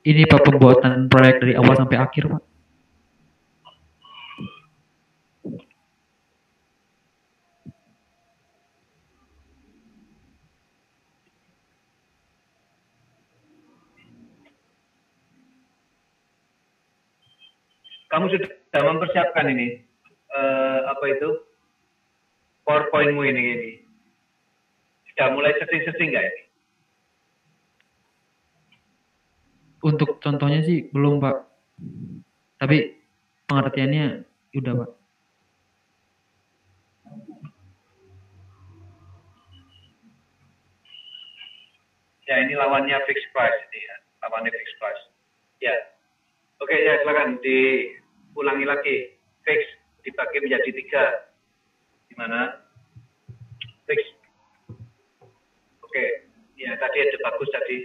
Ini Pak pembuatan proyek dari awal sampai akhir, Pak. Kamu sudah mempersiapkan ini apa itu PowerPoint-mu ini? Sudah mulai setting-setting nggak ini? Untuk contohnya sih belum, Pak. Tapi pengertiannya udah, Pak. Ya, ini lawannya fixed price ini ya. Lawannya fixed price. Ya. Oke, ya silakan diulangi lagi. Fix dibagi menjadi 3. Gimana? Fix. Oke. Ya, tadi ada bagus tadi.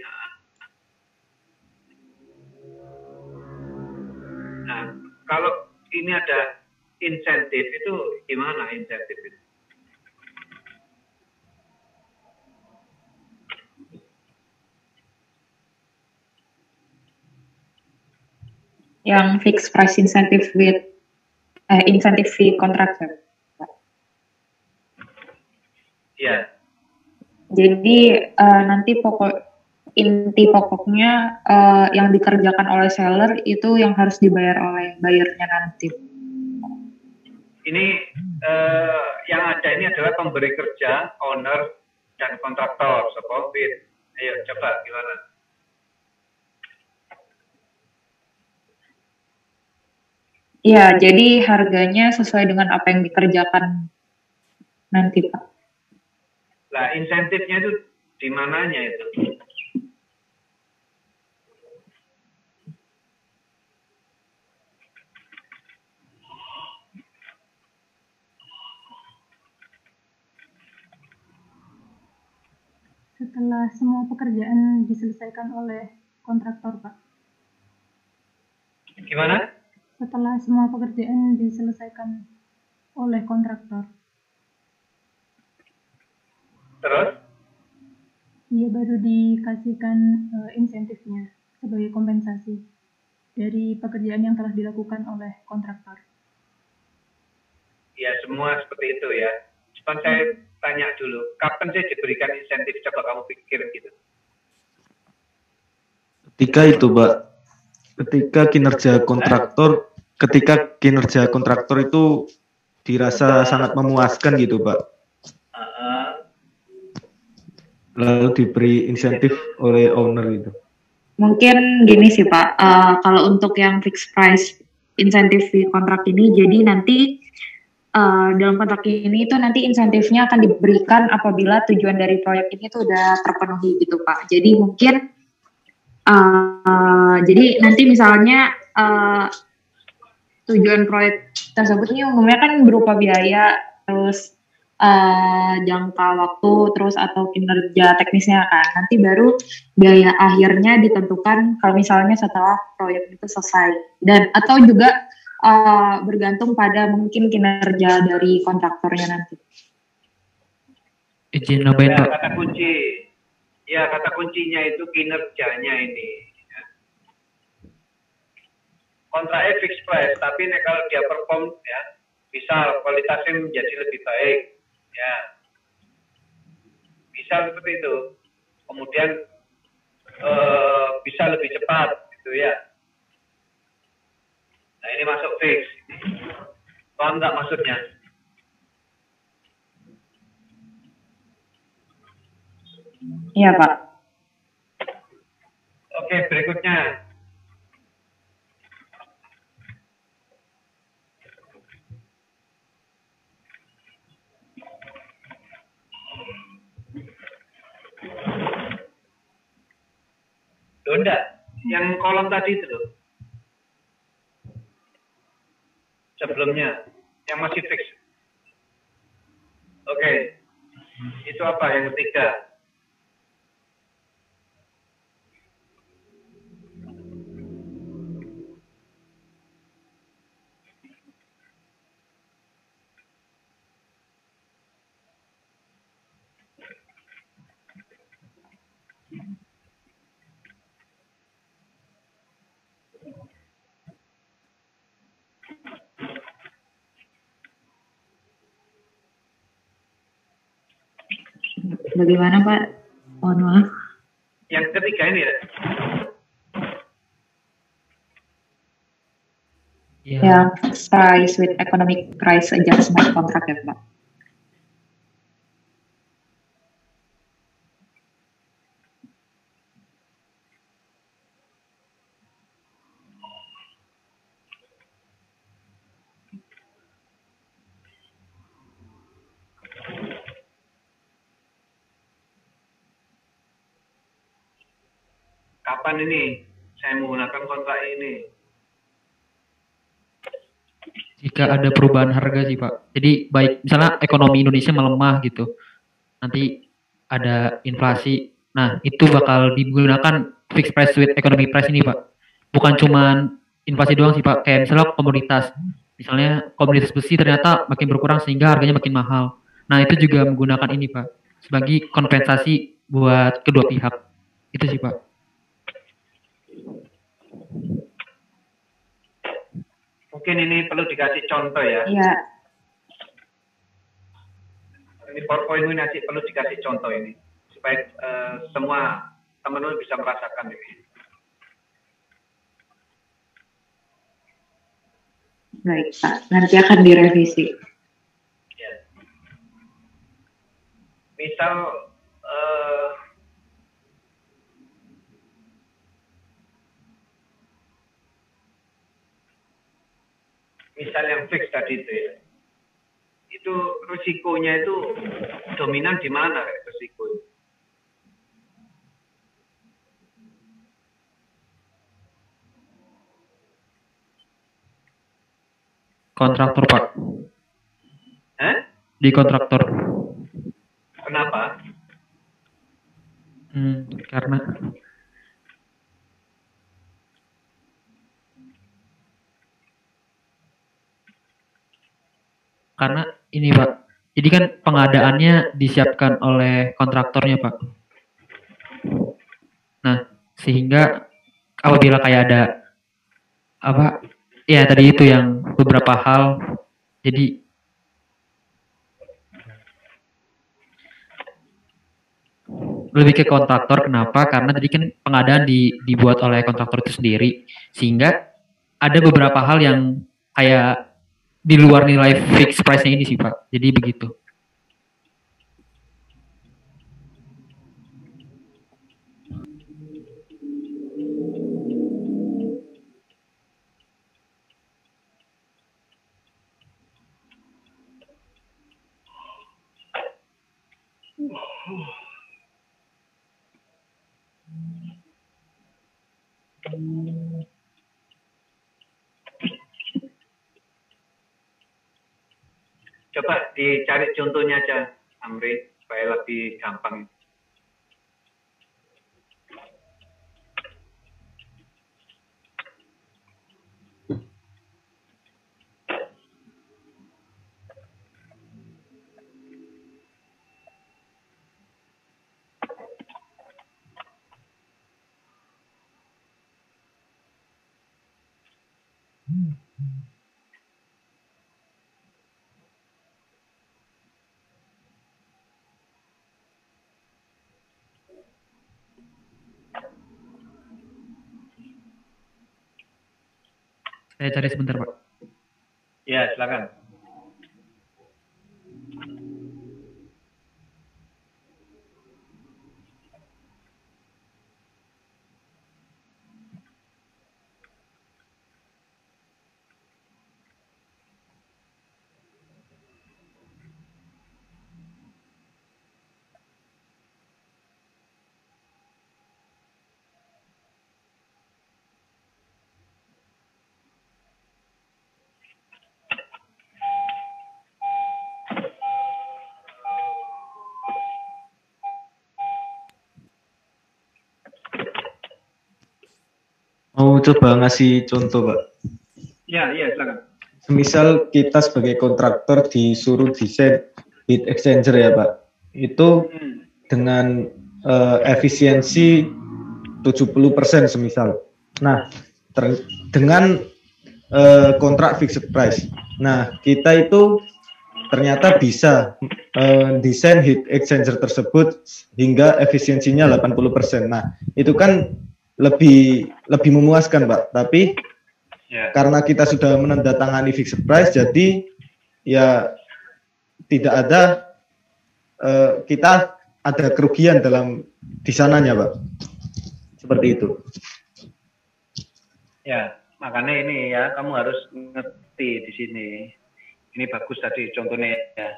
Nah, kalau ini ada insentif itu gimana insentif itu? Yang fixed price incentive with incentive fee contract. Ya. Jadi nanti inti pokoknya yang dikerjakan oleh seller itu yang harus dibayar oleh buyernya nanti. Ini yang ada ini adalah pemberi kerja, owner, dan kontraktor. Bid. Ayo coba gimana? Ya, jadi harganya sesuai dengan apa yang dikerjakan nanti, Pak. Lah, insentifnya itu di mananya itu? Setelah semua pekerjaan diselesaikan oleh kontraktor, Pak. Gimana? Setelah semua pekerjaan diselesaikan oleh kontraktor. Terus? Dia baru dikasihkan insentifnya sebagai kompensasi dari pekerjaan yang telah dilakukan oleh kontraktor. Ya, semua seperti itu ya. Cuma saya tanya dulu, kapan saya diberikan insentif? Coba kamu pikir gitu. Ketika itu, Pak. Ketika kinerja kontraktor itu dirasa sangat memuaskan gitu, Pak. Lalu diberi insentif oleh owner itu. Mungkin gini sih Pak, kalau untuk yang fixed price insentif di kontrak ini, jadi nanti dalam kontrak ini itu nanti insentifnya akan diberikan apabila tujuan dari proyek ini tuh udah terpenuhi gitu Pak. Jadi mungkin jadi nanti misalnya tujuan proyek tersebut ini umumnya kan berupa biaya, terus jangka waktu, terus atau kinerja teknisnya kan. Nanti baru biaya akhirnya ditentukan kalau misalnya setelah proyek itu selesai. Dan atau juga bergantung pada mungkin kinerja dari kontraktornya nanti. Izin nambahin Pak. Kata kuncinya itu kinerjanya ini. Ya. Kontraknya fixed price, tapi kalau dia perform ya bisa kualitasnya menjadi lebih baik. Ya, bisa seperti itu. Kemudian bisa lebih cepat, gitu ya. Nah ini masuk fix. Paham nggak maksudnya? Iya Pak. Oke, berikutnya. Loh enggak, yang kolom tadi itu loh. Sebelumnya, yang masih fix. Oke, itu apa yang ketiga? Bagaimana Pak? Mohon maaf. Yang ketiga ini ya? Yang price with economic price adjustment contract ya Pak. Kapan ini saya menggunakan kontrak ini? Jika ada perubahan harga sih Pak. Jadi baik misalnya ekonomi Indonesia melemah gitu, nanti ada inflasi. Nah itu bakal digunakan fixed price with economic price ini Pak. Bukan cuma inflasi doang sih Pak. Kayak misalnya komoditas. Misalnya komoditas besi ternyata makin berkurang sehingga harganya makin mahal. Nah itu juga menggunakan ini Pak sebagai kompensasi buat kedua pihak. Itu sih Pak. Mungkin ini perlu dikasih contoh ya. Iya. Ini PowerPoint ini perlu dikasih contoh ini supaya semua teman-teman bisa merasakan ini. Baik Pak, nanti akan direvisi. Ya. Misal misal yang fix tadi itu ya, itu risikonya itu dominan di mana risiko? Kontraktor Pak. Di kontraktor. Kenapa? Karena ini Pak, jadi kan pengadaannya disiapkan oleh kontraktornya Pak. Nah, sehingga apabila kayak ada apa, ya tadi itu yang beberapa hal, jadi lebih ke kontraktor. Kenapa? Karena tadi kan pengadaan dibuat oleh kontraktor itu sendiri, sehingga ada beberapa hal yang kayak di luar nilai fix price-nya ini sih Pak. Jadi begitu. Coba dicari contohnya aja, Amri, supaya lebih gampang. Saya cari sebentar Pak. Ya, silakan. Mau coba ngasih contoh, Pak? Ya, silakan. Semisal kita sebagai kontraktor disuruh desain heat exchanger ya, Pak. Itu dengan efisiensi 70% semisal. Nah, dengan kontrak fixed price. Nah, kita itu ternyata bisa desain heat exchanger tersebut hingga efisiensinya 80%. Nah, itu kan lebih memuaskan, Pak. Tapi karena kita sudah menandatangani fixed price, jadi ya tidak ada kita ada kerugian dalam di sananya, Pak. Seperti itu. Ya, makanya ini ya, kamu harus ngerti di sini. Ini bagus tadi contohnya ya.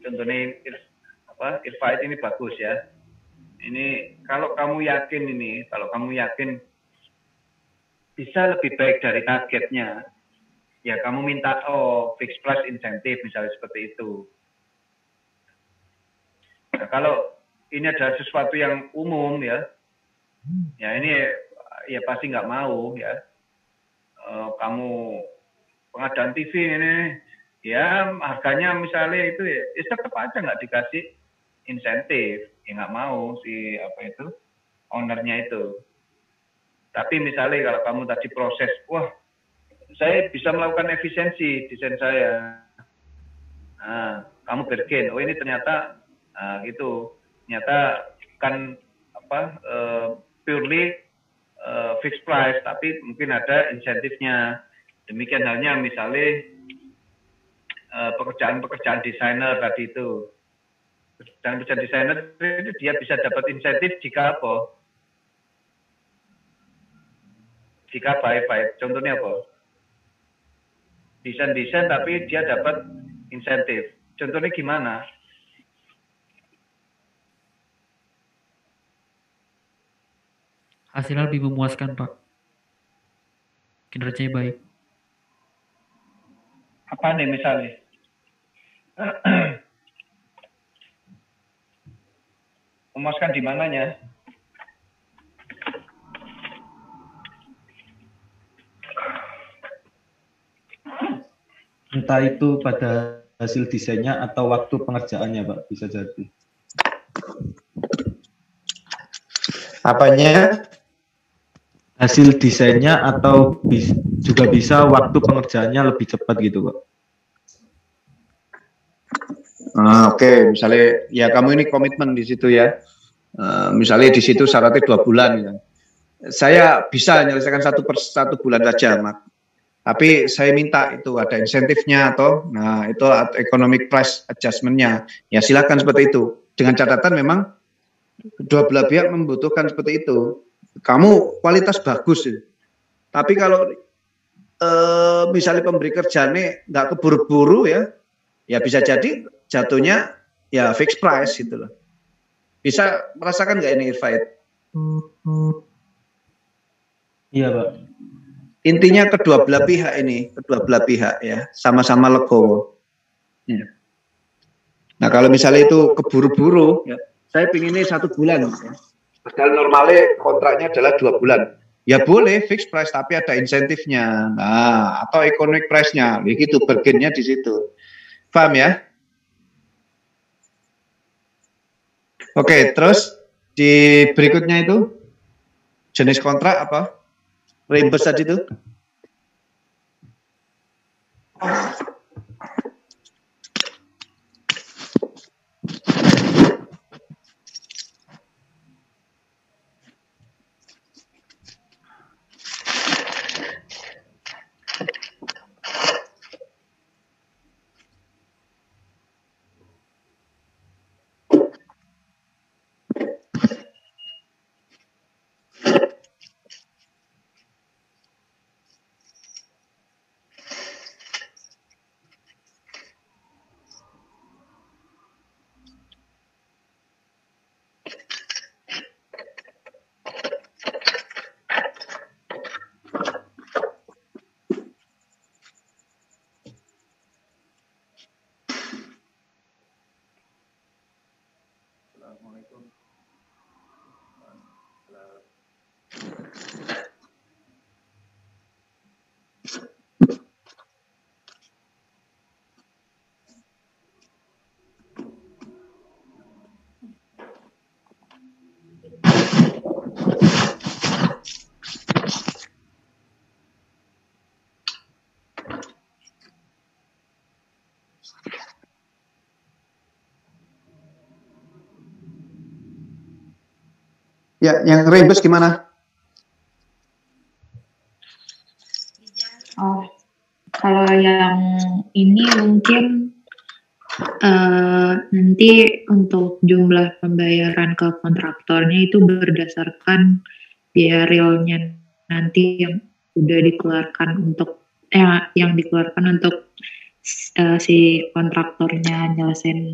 Contohnya Irfait ini bagus ya. Ini kalau kamu yakin bisa lebih baik dari targetnya, ya kamu minta fixed price insentif misalnya seperti itu. Nah, kalau ini adalah sesuatu yang umum ya ini ya pasti nggak mau ya. Kamu pengadaan TV ini ya harganya misalnya itu ya tetap aja nggak dikasih insentif, ya nggak mau si ownernya itu. Tapi misalnya kalau kamu tadi proses, wah saya bisa melakukan efisiensi desain saya. Nah, kamu bergen, oh ini ternyata Nah, gitu. Ternyata kan purely fixed price, tapi mungkin ada insentifnya. Demikian halnya misalnya pekerjaan desainer tadi itu. Pekerjaan desainer itu dia bisa dapat insentif jika apa? Jika baik-baik. Contohnya apa? Desain tapi dia dapat insentif. Contohnya gimana? Hasilnya lebih memuaskan, Pak. Kinerjanya baik. Apa nih misalnya? Memuaskan di mananya? Entah itu pada hasil desainnya atau waktu pengerjaannya, Pak, bisa jadi. Apanya? Hasil desainnya atau juga bisa waktu pengerjaannya lebih cepat gitu, Pak. Oke. Misalnya ya kamu ini komitmen di situ ya. Misalnya di situ syaratnya 2 bulan gitu. Saya bisa menyelesaikan 1 bulan saja, Mak. Tapi saya minta itu ada insentifnya atau itu economic price adjustment-nya. Ya silakan seperti itu. Dengan catatan memang kedua belah pihak membutuhkan seperti itu. Kamu kualitas bagus ya. Tapi kalau misalnya pemberi kerjanya nggak keburu-buru ya bisa jadi jatuhnya ya fixed price gitu loh. Bisa merasakan nggak ini Irfait? Iya, Pak. Intinya kedua belah pihak ya sama-sama legowo. Ya. Nah kalau misalnya itu keburu-buru, ya, saya pinginnya 1 bulan. Ya. Padahal normalnya kontraknya adalah 2 bulan. Ya boleh fixed price tapi ada insentifnya. Nah atau economic price-nya, begitu bergennya di situ. Paham ya? Oke, terus di berikutnya itu jenis kontrak apa? Reimburse tadi itu? Ya, yang reimburse gimana? Oh, kalau yang ini mungkin nanti untuk jumlah pembayaran ke kontraktornya itu berdasarkan biaya realnya nanti yang udah dikeluarkan untuk yang dikeluarkan untuk si kontraktornya nyelesain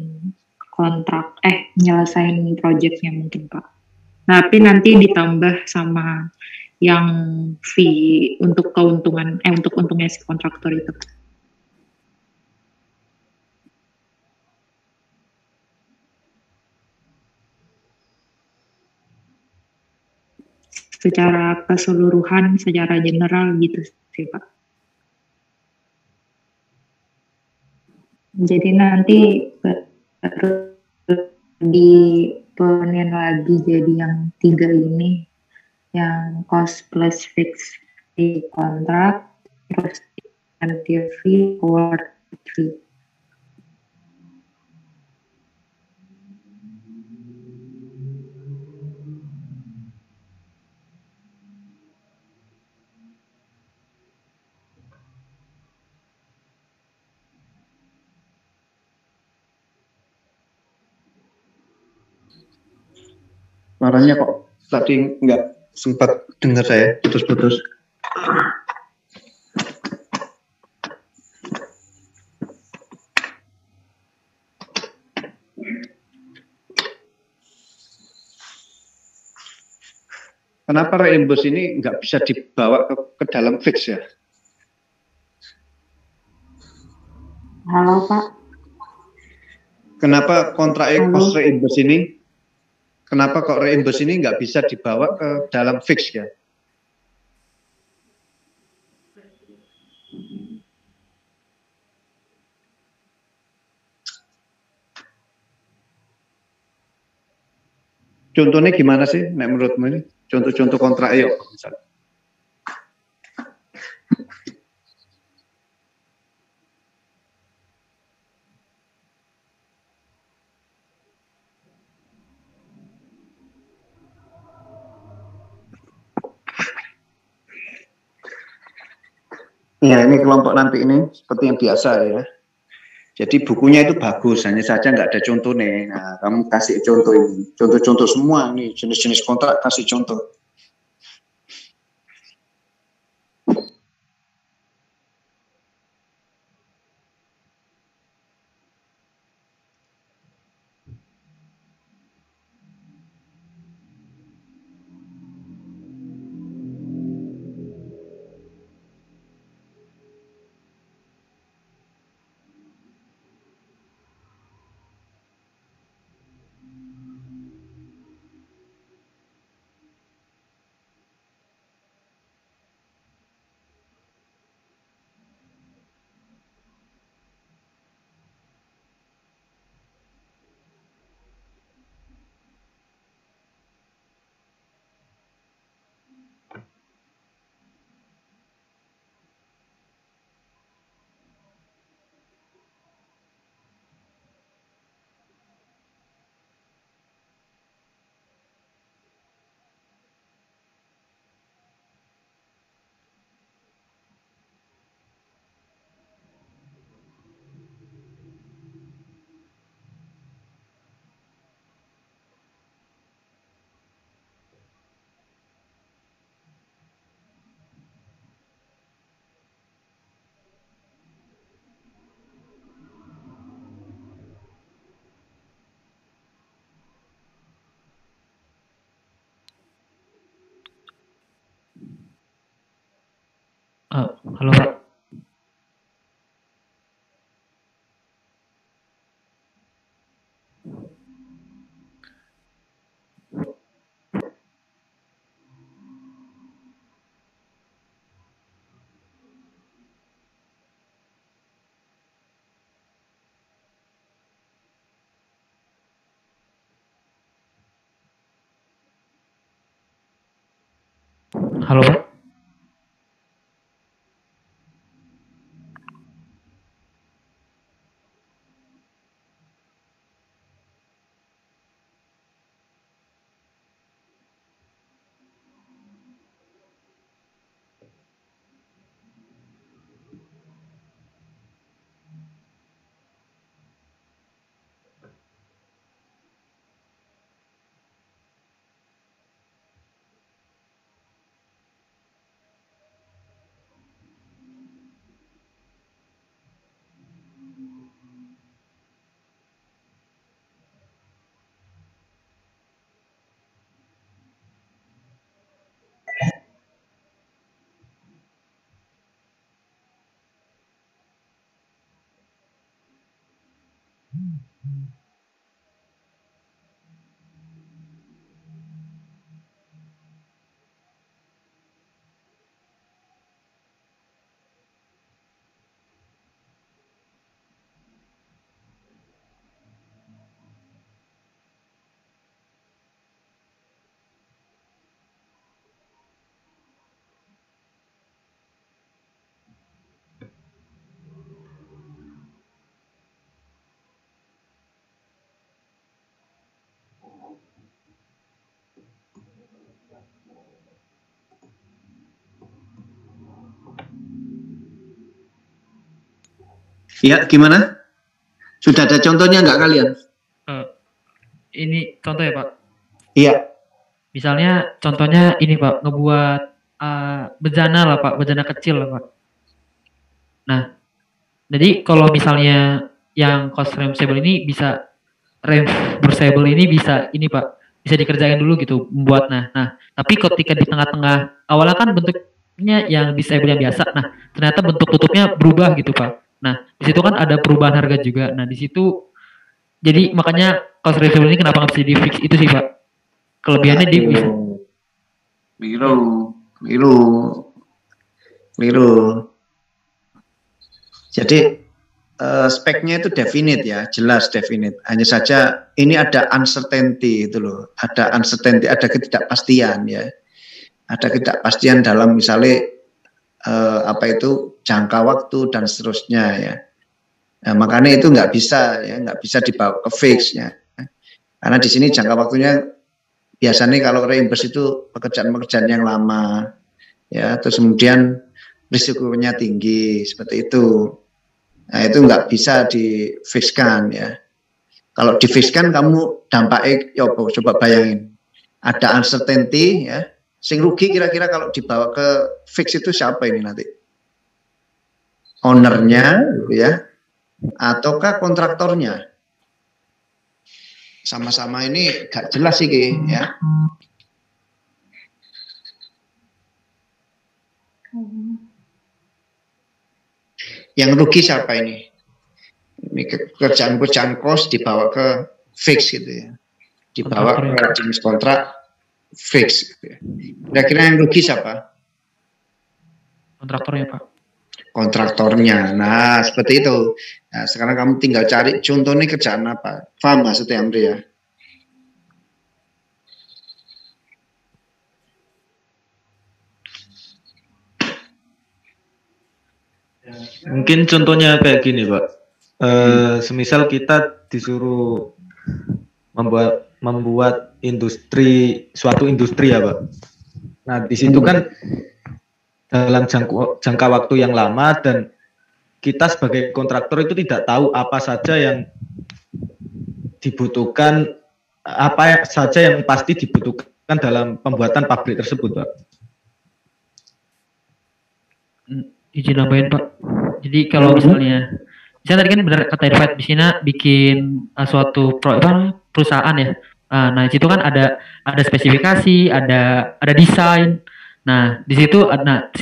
proyeknya mungkin Pak. Tapi nanti ditambah sama yang fee untuk untuk untungnya si kontraktor itu. Secara keseluruhan, secara general gitu sih Pak. Jadi nanti baru dipenuhin lagi jadi yang 3 ini, yang cost plus fix di kontrak, terus incentive fee, award fee. Suaranya kok tadi nggak sempat dengar saya, putus-putus. Kenapa reimburse ini nggak bisa dibawa ke dalam fix ya? Halo Pak. Kenapa kontrak cost reimburse ini? Kenapa kok reimburse ini nggak bisa dibawa ke dalam fix ya? Contohnya gimana sih, Nek, menurutmu ini? Contoh-contoh kontrak yuk. Misalnya. Ya, ini kelompok nanti ini seperti yang biasa ya. Jadi bukunya itu bagus, hanya saja nggak ada contohnya. Nah, kamu kasih contoh ini, contoh-contoh semua nih, jenis-jenis kontrak kasih contoh. Halo Pak. Halo Pak. Iya, gimana? Sudah ada contohnya nggak kalian? Ini contoh ya Pak. Iya. Misalnya contohnya ini Pak, ngebuat bejana lah Pak, bejana kecil lah Pak. Nah, jadi kalau misalnya yang cost reversible ini bisa reversible ini bisa ini Pak, bisa dikerjain dulu gitu membuat nah tapi ketika di tengah-tengah awalnya kan bentuknya yang disable yang biasa, nah ternyata bentuk tutupnya berubah gitu Pak. Nah di situ kan ada perubahan harga juga. Nah di situ jadi makanya cost reversible ini kenapa nggak bisa di fix itu sih Pak, kelebihannya dia bisa. Keliru. Jadi speknya itu definite ya, jelas definite. Hanya saja ini ada uncertainty itu loh, ada uncertainty, ada ketidakpastian ya, ada ketidakpastian dalam misalnya apa itu jangka waktu dan seterusnya ya. Nah, makanya itu nggak bisa ya, nggak bisa dibawa ke fix ya, karena di sini jangka waktunya biasanya kalau reimburse itu pekerjaan-pekerjaan yang lama ya, terus kemudian risikonya tinggi seperti itu. Nah itu nggak bisa difixkan ya. Kalau difixkan kamu dampaknya ya coba bayangin, ada uncertainty ya, sing rugi kira-kira kalau dibawa ke fix itu siapa ini nanti? Ownernya gitu ya, ataukah kontraktornya? Sama-sama ini gak jelas sih ya. Yang rugi siapa ini? Ini kerjaan-kerjaan kos dibawa ke fix gitu ya, dibawa ke jenis kontrak fix gitu ya. Kira-kira yang rugi siapa? Kontraktornya Pak. Kontraktornya. Nah seperti itu. Nah sekarang kamu tinggal cari contohnya kerjaan apa. Paham maksudnya Amri ya? Mungkin contohnya kayak gini Pak. Semisal kita disuruh membuat suatu industri ya Pak. Nah di situ kan dalam jangka waktu yang lama dan kita sebagai kontraktor itu tidak tahu apa saja yang dibutuhkan, apa saja yang pasti dibutuhkan dalam pembuatan pabrik tersebut Pak. Izin nambahin Pak. Jadi kalau misalnya tadi kan benar kata Irfan di sini bikin suatu perusahaan ya. Nah di situ kan ada spesifikasi, ada desain. Nah di situ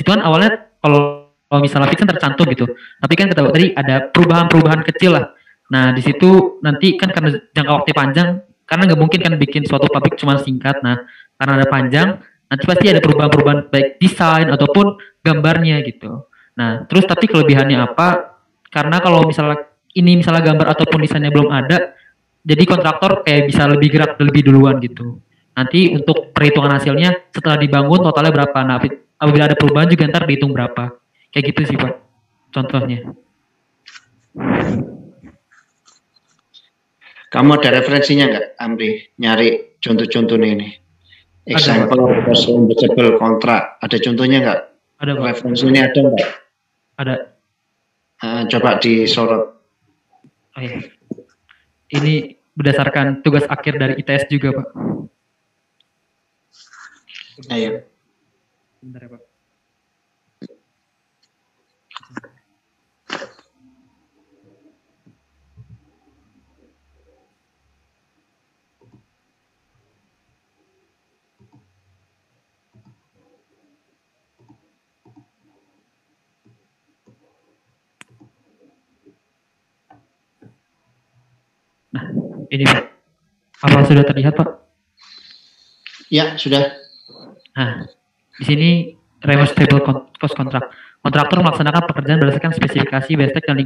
kan awalnya kalau misalnya fix kan tercantum gitu. Tapi kan kata tadi ada perubahan kecil lah. Nah di situ nanti kan karena jangka waktu panjang, karena nggak mungkin kan bikin suatu pabrik cuma singkat. Nah karena ada panjang, nanti pasti ada perubahan baik desain ataupun gambarnya gitu. Nah terus tapi kelebihannya apa? Karena kalau misalnya gambar ataupun desainnya belum ada, jadi kontraktor kayak bisa lebih gerak lebih duluan gitu. Nanti untuk perhitungan hasilnya setelah dibangun totalnya berapa. Nah apabila ada perubahan juga ntar dihitung berapa. Kayak gitu sih Pak contohnya. Kamu ada referensinya nggak Amri? Nyari contoh-contohnya ini. Example reversible kontrak. Ada contohnya nggak? Ada Pak. Referensinya ada nggak? Ada. Coba disorot. Oh iya. Ini berdasarkan tugas akhir dari ITS juga Pak. Ayo. Bentar ya Pak. Nah, ini Pak. Apa sudah terlihat Pak? Ya, sudah. Nah, di sini reversible cost contract. Kontraktor melaksanakan pekerjaan berdasarkan spesifikasi, basic dan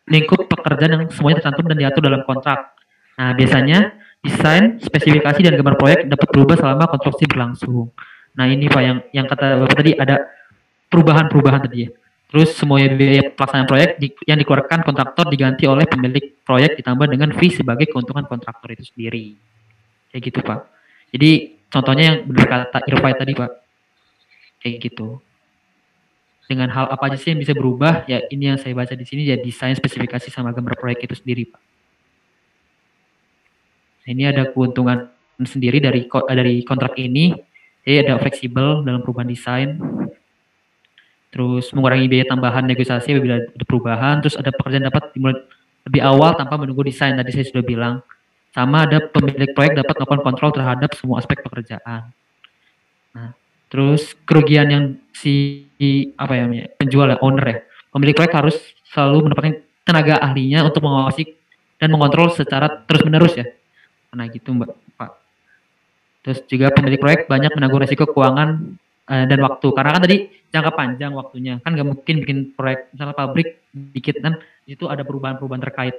lingkup pekerjaan yang semuanya tercantum dan diatur dalam kontrak. Nah, biasanya desain, spesifikasi dan gambar proyek dapat berubah selama konstruksi berlangsung. Nah, ini Pak yang kata Bapak tadi ada perubahan tadi ya. Terus semua biaya pelaksanaan proyek yang dikeluarkan kontraktor diganti oleh pemilik proyek ditambah dengan fee sebagai keuntungan kontraktor itu sendiri. Kayak gitu Pak. Jadi contohnya yang benar kata Irfan tadi Pak. Kayak gitu. Dengan hal apa aja sih yang bisa berubah? Ya ini yang saya baca di sini ya desain, spesifikasi sama gambar proyek itu sendiri Pak. Nah, ini ada keuntungan sendiri dari kontrak ini. Jadi ada fleksibel dalam perubahan desain. Terus mengurangi biaya tambahan negosiasi apabila ada perubahan. Terus ada pekerjaan dapat dimulai lebih awal tanpa menunggu desain. Tadi saya sudah bilang. Sama ada pemilik proyek dapat melakukan kontrol terhadap semua aspek pekerjaan. Nah, terus kerugian yang penjual ya, owner ya. Pemilik proyek harus selalu mendapatkan tenaga ahlinya untuk mengawasi dan mengontrol secara terus-menerus ya. Nah gitu Pak. Terus juga pemilik proyek banyak menanggung resiko keuangan dan waktu. Karena kan tadi jangka panjang waktunya. Kan nggak mungkin bikin proyek, misalnya pabrik dikit kan, itu ada perubahan-perubahan terkait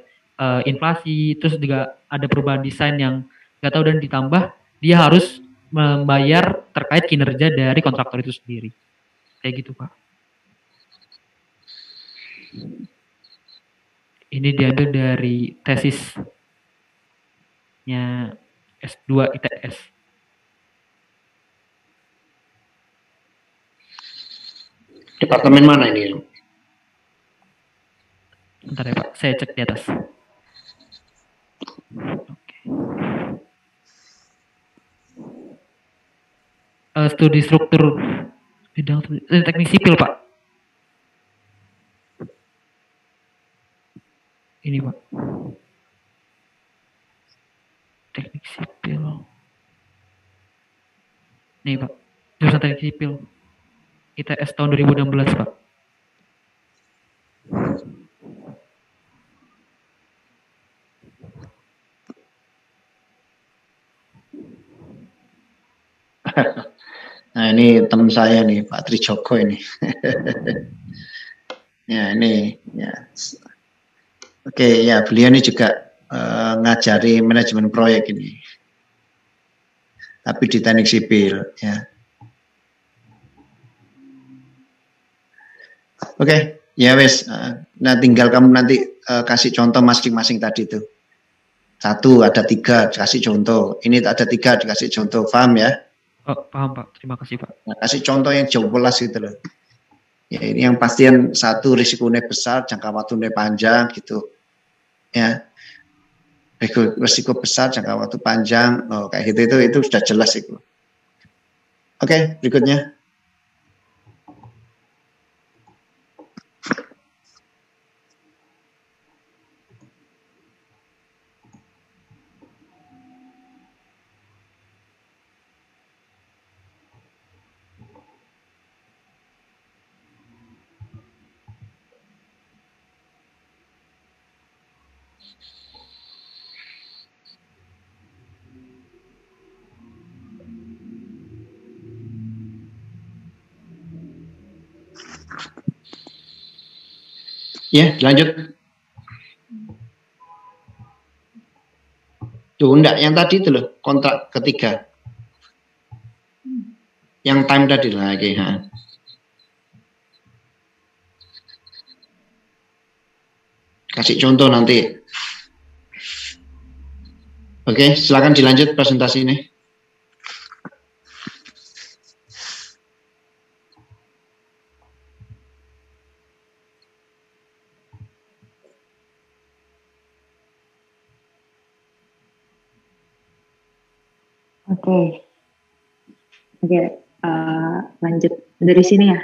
inflasi. Terus juga ada perubahan desain yang nggak tahu dan ditambah, dia harus membayar terkait kinerja dari kontraktor itu sendiri. Kayak gitu Pak. Ini diambil dari tesisnya S2 ITS. Departemen mana ini? Bentar ya Pak, saya cek di atas. Studi struktur bidang teknik sipil Pak. Ini Pak. Teknik sipil. Nih Pak, jurusan teknik sipil. ITS tahun 2016 Pak. Nah ini teman saya nih Pak Trijoko ini. Ya ini ya. Oke ya, beliau ini juga ngajari manajemen proyek ini. Tapi di teknik sipil ya. Oke, ya wes. Nah tinggal kamu nanti kasih contoh masing-masing tadi itu. 1 ada 3 kasih contoh. Ini ada 3 dikasih contoh, paham ya? Oh, paham Pak, terima kasih Pak. Nah, kasih contoh yang jelas gitu loh. Ya ini yang pastian 1 risikonya besar, jangka waktunya panjang gitu. Ya, risiko besar, jangka waktu panjang. Oh kayak gitu itu sudah jelas itu. Oke, berikutnya. Ya, lanjut. Tuh, enggak, yang tadi itu loh, kontrak ketiga. Yang time tadi lagi. Kasih contoh nanti. Oke, silakan dilanjut presentasi ini. Oke, lanjut dari sini ya.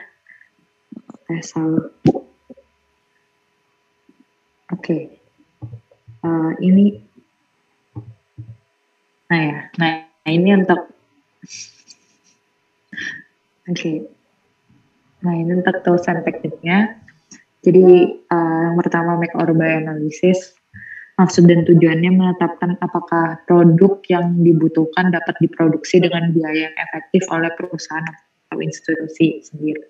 Oke, ini, nah ini untuk, nah ini untuk tulisan tekniknya. Jadi yang pertama make or buy analysis. Maksud dan tujuannya menetapkan apakah produk yang dibutuhkan dapat diproduksi dengan biaya yang efektif oleh perusahaan atau institusi sendiri.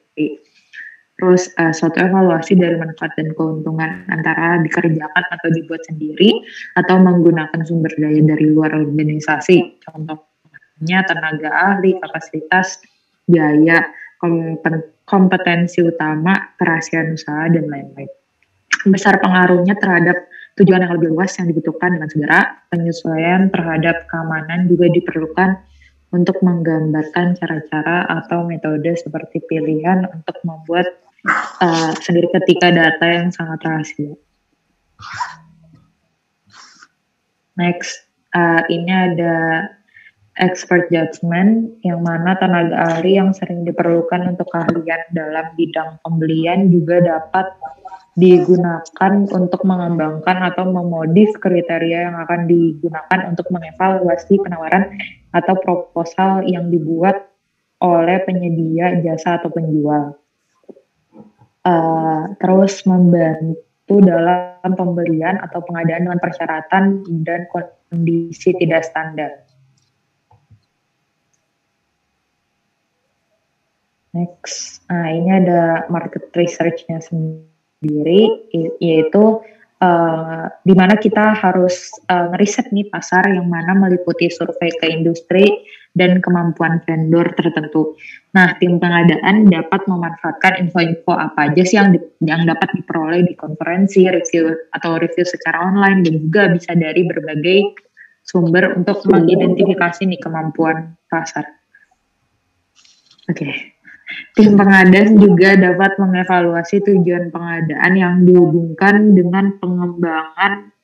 Terus suatu evaluasi dari manfaat dan keuntungan antara dikerjakan atau dibuat sendiri atau menggunakan sumber daya dari luar organisasi. Contohnya tenaga ahli, kapasitas, biaya, kompetensi utama, kerahasiaan usaha, dan lain-lain. Besar pengaruhnya terhadap tujuan yang lebih luas yang dibutuhkan dengan segera. Penyesuaian terhadap keamanan juga diperlukan untuk menggambarkan cara-cara atau metode seperti pilihan untuk membuat sendiri ketika data yang sangat rahasia. Next, ini ada expert judgment, yang mana tenaga ahli yang sering diperlukan untuk keahlian dalam bidang pembelian juga dapat digunakan untuk mengembangkan atau memodif kriteria yang akan digunakan untuk mengevaluasi penawaran atau proposal yang dibuat oleh penyedia jasa atau penjual. Terus membantu dalam pembelian atau pengadaan dengan persyaratan dan kondisi tidak standar. Next, ini ada market research-nya sendiri, yaitu di mana kita harus ngeriset nih pasar yang mana meliputi survei ke industri dan kemampuan vendor tertentu. Nah, tim pengadaan dapat memanfaatkan info-info apa aja sih yang dapat diperoleh di konferensi, review secara online, dan juga bisa dari berbagai sumber untuk mengidentifikasi nih kemampuan pasar. Oke. Tim pengadaan juga dapat mengevaluasi tujuan pengadaan yang dihubungkan dengan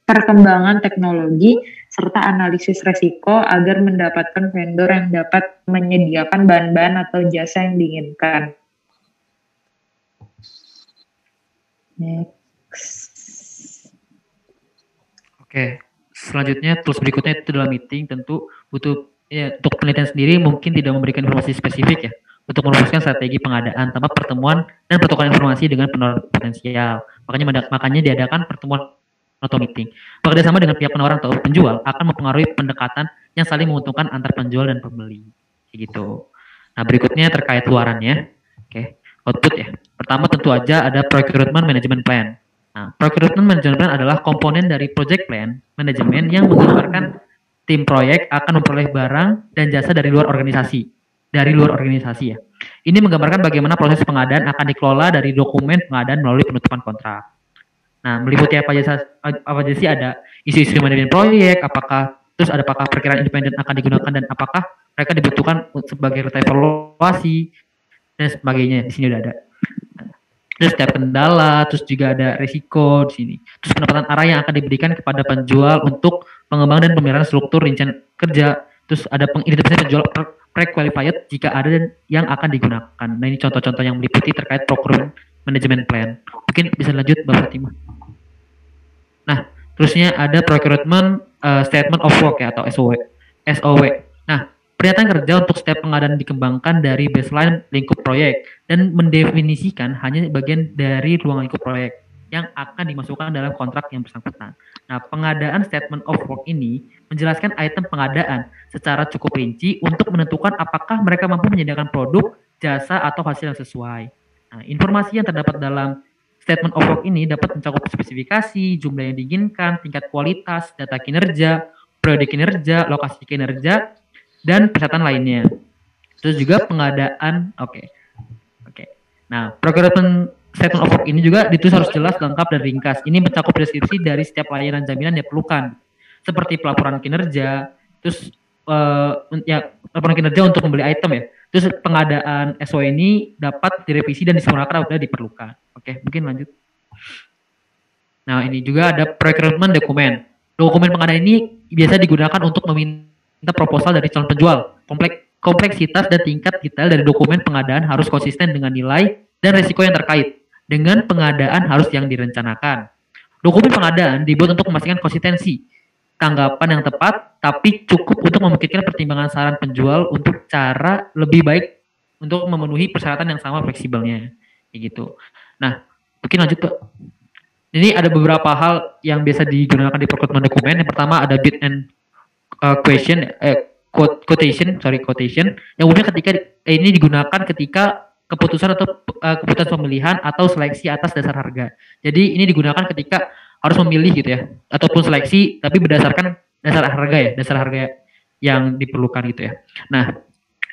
perkembangan teknologi serta analisis resiko agar mendapatkan vendor yang dapat menyediakan bahan-bahan atau jasa yang diinginkan. Next. Oke, selanjutnya tools berikutnya itu dalam meeting tentu butuh untuk penelitian sendiri mungkin tidak memberikan informasi spesifik ya, untuk merumuskan strategi pengadaan tanpa pertemuan dan pertukaran informasi dengan penawar potensial. Makanya diadakan pertemuan atau meeting. Bekerjasama dengan pihak penawar atau penjual akan mempengaruhi pendekatan yang saling menguntungkan antar penjual dan pembeli. Gitu. Nah, berikutnya terkait luarannya. Oke, output ya. Pertama tentu aja ada procurement management plan. Nah, procurement management plan adalah komponen dari project plan manajemen yang menggambarkan tim proyek akan memperoleh barang dan jasa dari luar organisasi ya. Ini menggambarkan bagaimana proses pengadaan akan dikelola dari dokumen pengadaan melalui penutupan kontrak. Nah, meliputi apa aja sih, ada isu-isu manajemen proyek, apakah perkiraan independen akan digunakan dan apakah mereka dibutuhkan sebagai evaluasi dan sebagainya. Di sini udah ada. Terus setiap kendala, terus juga ada risiko di sini. Terus pendapatan arah yang akan diberikan kepada penjual untuk pengembangan dan pemeliharaan struktur rincian kerja. Terus ada pengidentifikasi penjual pre-qualified jika ada dan yang akan digunakan. Nah, ini contoh-contoh yang meliputi terkait procurement management plan. Mungkin bisa lanjut Mbak Fatimah. Nah, terusnya ada procurement statement of work ya, atau SOW. Nah, pernyataan kerja untuk setiap pengadaan dikembangkan dari baseline lingkup proyek dan mendefinisikan hanya bagian dari ruang lingkup proyek yang akan dimasukkan dalam kontrak yang bersangkutan. Nah, pengadaan statement of work ini menjelaskan item pengadaan secara cukup rinci untuk menentukan apakah mereka mampu menyediakan produk, jasa, atau hasil yang sesuai. Nah, informasi yang terdapat dalam statement of work ini dapat mencakup spesifikasi, jumlah yang diinginkan, tingkat kualitas, data kinerja, periode kinerja, lokasi kinerja, dan persyaratan lainnya. Terus juga pengadaan, oke. Nah, procurement statement of work ini juga ditulis harus jelas, lengkap, dan ringkas. Ini mencakup deskripsi dari setiap layanan jaminan yang diperlukan, seperti pelaporan kinerja, terus laporan kinerja untuk membeli item ya. Terus pengadaan SOW ini dapat direvisi dan disempurnakan apabila diperlukan. Oke, mungkin lanjut. Nah, ini juga ada procurement dokumen. Dokumen pengadaan ini biasa digunakan untuk meminta proposal dari calon penjual. Kompleksitas dan tingkat detail dari dokumen pengadaan harus konsisten dengan nilai dan risiko yang terkait dengan pengadaan harus yang direncanakan. Dokumen pengadaan dibuat untuk memastikan konsistensi, tanggapan yang tepat, tapi cukup untuk memikirkan pertimbangan saran penjual untuk cara lebih baik untuk memenuhi persyaratan yang sama fleksibelnya, gitu. Nah, mungkin lanjut Pak. Ini ada beberapa hal yang biasa digunakan di procurement dokumen. Yang pertama ada bid and quotation, yang umumnya ketika ini digunakan ketika keputusan pemilihan atau seleksi atas dasar harga. Jadi ini digunakan ketika harus memilih gitu ya, ataupun seleksi tapi berdasarkan dasar harga yang diperlukan gitu ya. Nah,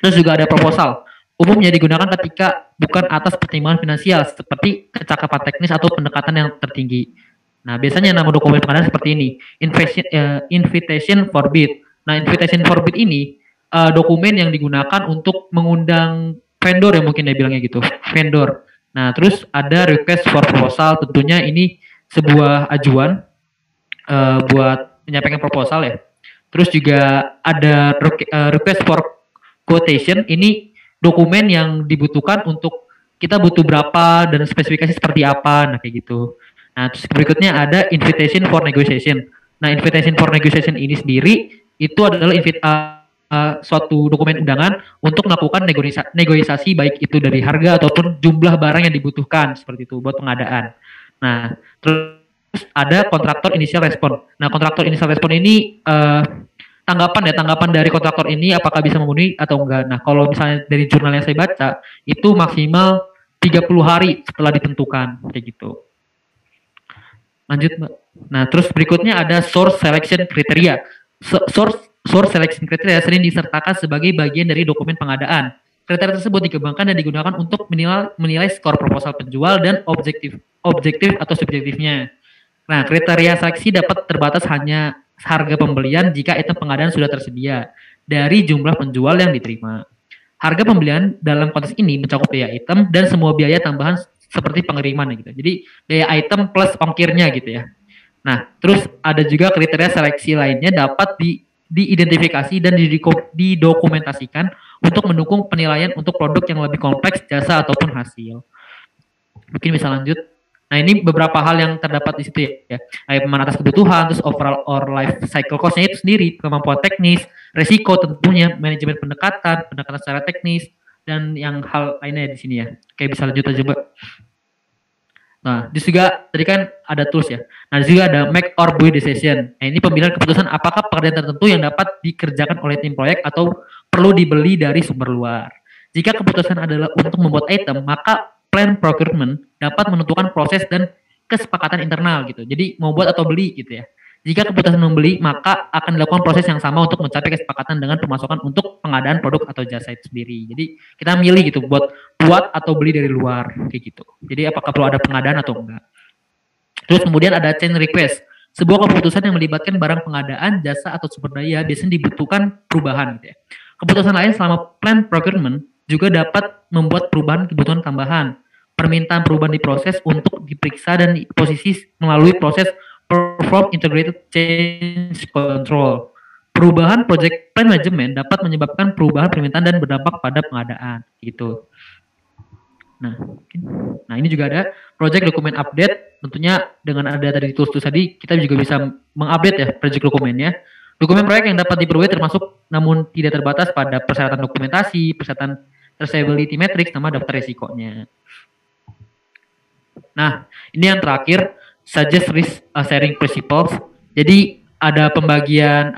terus juga ada proposal. Umumnya digunakan ketika bukan atas pertimbangan finansial seperti kecakapan teknis atau pendekatan yang tertinggi. Nah, biasanya nama dokumen pengadaan seperti ini, invitation for bid. Nah, invitation for bid ini dokumen yang digunakan untuk mengundang vendor ya, mungkin dia bilangnya gitu, vendor. Nah, terus ada request for proposal, tentunya ini sebuah ajuan buat menyampaikan proposal ya. Terus juga ada request for quotation, ini dokumen yang dibutuhkan untuk kita butuh berapa dan spesifikasi seperti apa, nah kayak gitu. Nah, terus berikutnya ada invitation for negotiation. Nah, invitation for negotiation ini sendiri itu adalah suatu dokumen undangan untuk melakukan negosiasi baik itu dari harga ataupun jumlah barang yang dibutuhkan seperti itu buat pengadaan. Nah, terus ada kontraktor initial respon. Nah, kontraktor initial respon ini tanggapan dari kontraktor ini apakah bisa memenuhi atau enggak. Nah, kalau misalnya dari jurnal yang saya baca itu maksimal 30 hari setelah ditentukan kayak gitu. Lanjut, Mbak. Nah, terus berikutnya ada source selection criteria. Source selection criteria sering disertakan sebagai bagian dari dokumen pengadaan. Kriteria tersebut dikembangkan dan digunakan untuk menilai skor proposal penjual dan objektif atau subjektifnya. Nah, kriteria seleksi dapat terbatas hanya harga pembelian jika item pengadaan sudah tersedia dari jumlah penjual yang diterima. Harga pembelian dalam konteks ini mencakup biaya item dan semua biaya tambahan seperti pengiriman gitu. Jadi biaya item plus ongkirnya gitu ya. Nah, terus ada juga kriteria seleksi lainnya dapat diidentifikasi dan didokumentasikan untuk mendukung penilaian untuk produk yang lebih kompleks, jasa ataupun hasil. Mungkin bisa lanjut. Nah, ini beberapa hal yang terdapat di situ ya. Pemahaman atas kebutuhan, terus overall or life cycle cost-nya itu sendiri, kemampuan teknis, resiko tentunya, manajemen pendekatan secara teknis, dan yang hal lainnya di sini ya. Kayak bisa lanjut aja, Mbak. Nah, di juga tadi kan ada tools ya. Nah, di juga ada make or buy decision. Nah, ini pemilihan keputusan apakah pekerjaan tertentu yang dapat dikerjakan oleh tim proyek atau perlu dibeli dari sumber luar. Jika keputusan adalah untuk membuat item, maka plan procurement dapat menentukan proses dan kesepakatan internal gitu. Jadi mau buat atau beli gitu ya. Jika keputusan membeli, maka akan dilakukan proses yang sama untuk mencapai kesepakatan dengan pemasukan untuk pengadaan produk atau jasa itu sendiri. Jadi kita milih gitu buat atau beli dari luar kayak gitu. Jadi apakah perlu ada pengadaan atau enggak. Terus kemudian ada change request. Sebuah keputusan yang melibatkan barang pengadaan, jasa atau sumber daya biasanya dibutuhkan perubahan gitu ya. Keputusan lain selama plan procurement juga dapat membuat perubahan kebutuhan tambahan. Permintaan perubahan diproses untuk diperiksa dan posisi melalui proses perform integrated change control. Perubahan project plan management dapat menyebabkan perubahan permintaan dan berdampak pada pengadaan gitu. Nah, ini juga ada project dokumen update. Tentunya dengan ada tadi tools tadi kita juga bisa mengupdate ya project dokumennya. Dokumen proyek yang dapat diperoleh termasuk namun tidak terbatas pada persyaratan dokumentasi, persyaratan traceability matrix, sama daftar resikonya. Nah, ini yang terakhir, suggest risk sharing principles. Jadi ada pembagian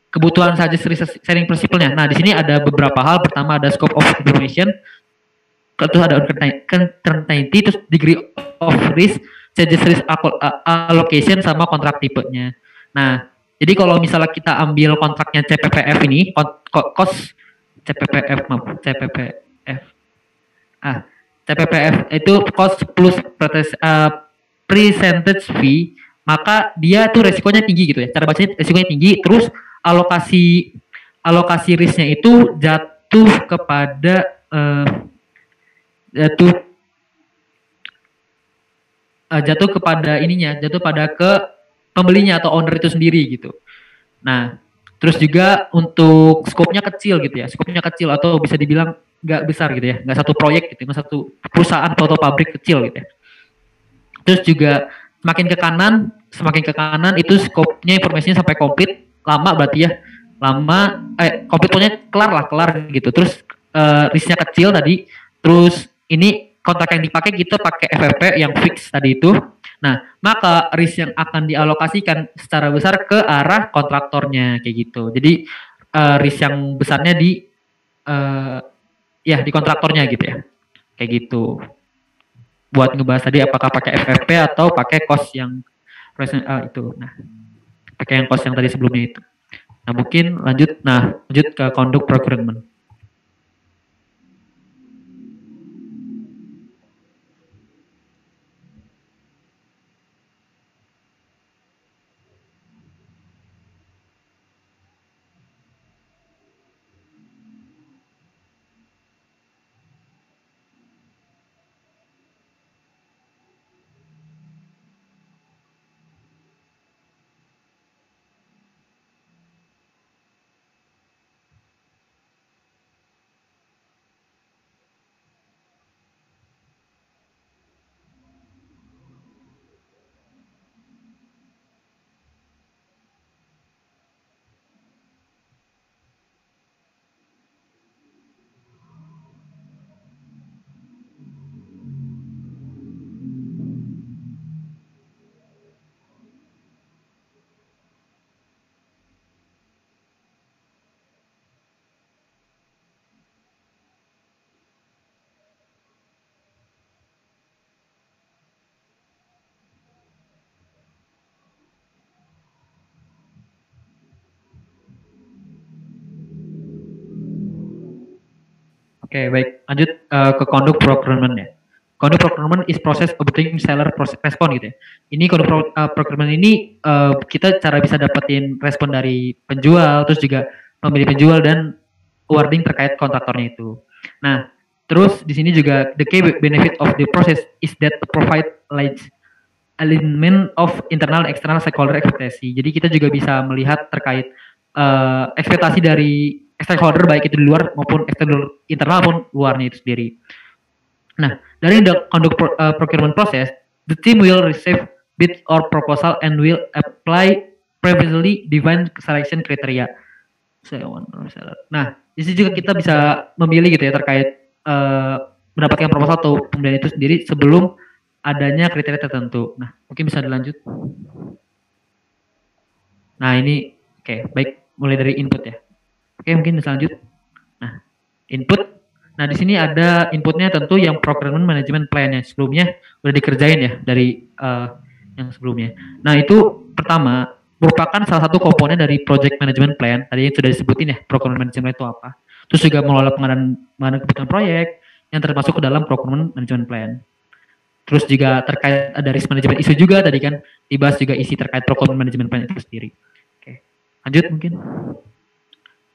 kebutuhan suggest risk sharing principle-nya. Nah, di sini ada beberapa hal. Pertama ada scope of information, terus ada uncertainty, terus degree of risk, suggest risk allocation, sama kontrak tipenya. Nah, jadi kalau misalnya kita ambil kontraknya CPPF ini, cost CPPF. CPPF itu cost plus percentage fee, maka dia tuh resikonya tinggi gitu ya. Cara bacanya resikonya tinggi, terus alokasi risknya itu jatuh kepada jatuh pada ke pembelinya atau owner itu sendiri gitu. Nah, terus juga untuk skopnya kecil gitu ya, skopnya kecil atau bisa dibilang nggak besar gitu ya, nggak satu proyek gitu, nggak satu perusahaan atau pabrik kecil gitu ya. Terus juga semakin ke kanan itu skopnya informasinya sampai komplit, lama berarti ya, komplitnya kelar gitu. Terus risknya kecil tadi, terus ini kontrak yang dipakai kita pakai FFP yang fix tadi itu. Nah, maka risk yang akan dialokasikan secara besar ke arah kontraktornya kayak gitu. Jadi risk yang besarnya di kontraktornya gitu ya. Kayak gitu. Buat ngebahas tadi apakah pakai FFP atau pakai cost yang itu. Nah, pakai yang cost yang tadi sebelumnya itu. Nah, mungkin lanjut ke conduct procurement. Oke, baik. Lanjut ke conduct procurement ya. Conduct procurement is process obtaining seller respon gitu ya. Ini conduct procurement ini kita cara bisa dapetin respon dari penjual, terus juga pembeli penjual dan wording terkait kontraktornya itu. Nah, terus di sini juga the key benefit of the process is that provide alignment of internal and external stakeholder ekspektasi. Jadi kita juga bisa melihat terkait ekspektasi dari stakeholder baik itu di luar maupun internal maupun luarnya itu sendiri. Nah, dari the conduct procurement process, the team will receive bid or proposal and will apply previously defined selection criteria. Nah, di sini juga kita bisa memilih gitu ya terkait mendapatkan proposal atau pembelian itu sendiri sebelum adanya kriteria tertentu. Nah, mungkin bisa dilanjut. Nah, ini oke, baik, mulai dari input ya. Oke, mungkin bisa lanjut. Nah, input. Nah, di sini ada inputnya tentu yang procurement management plan-nya sebelumnya udah dikerjain ya dari yang sebelumnya. Nah, itu pertama merupakan salah satu komponen dari project management plan. Tadi yang sudah disebutin ya, procurement management itu apa. Terus juga mengelola pengadaan kebutuhan proyek yang termasuk ke dalam procurement management plan. Terus juga terkait ada risk management isu juga tadi kan dibahas juga isi terkait procurement management plan itu sendiri. Oke, lanjut mungkin.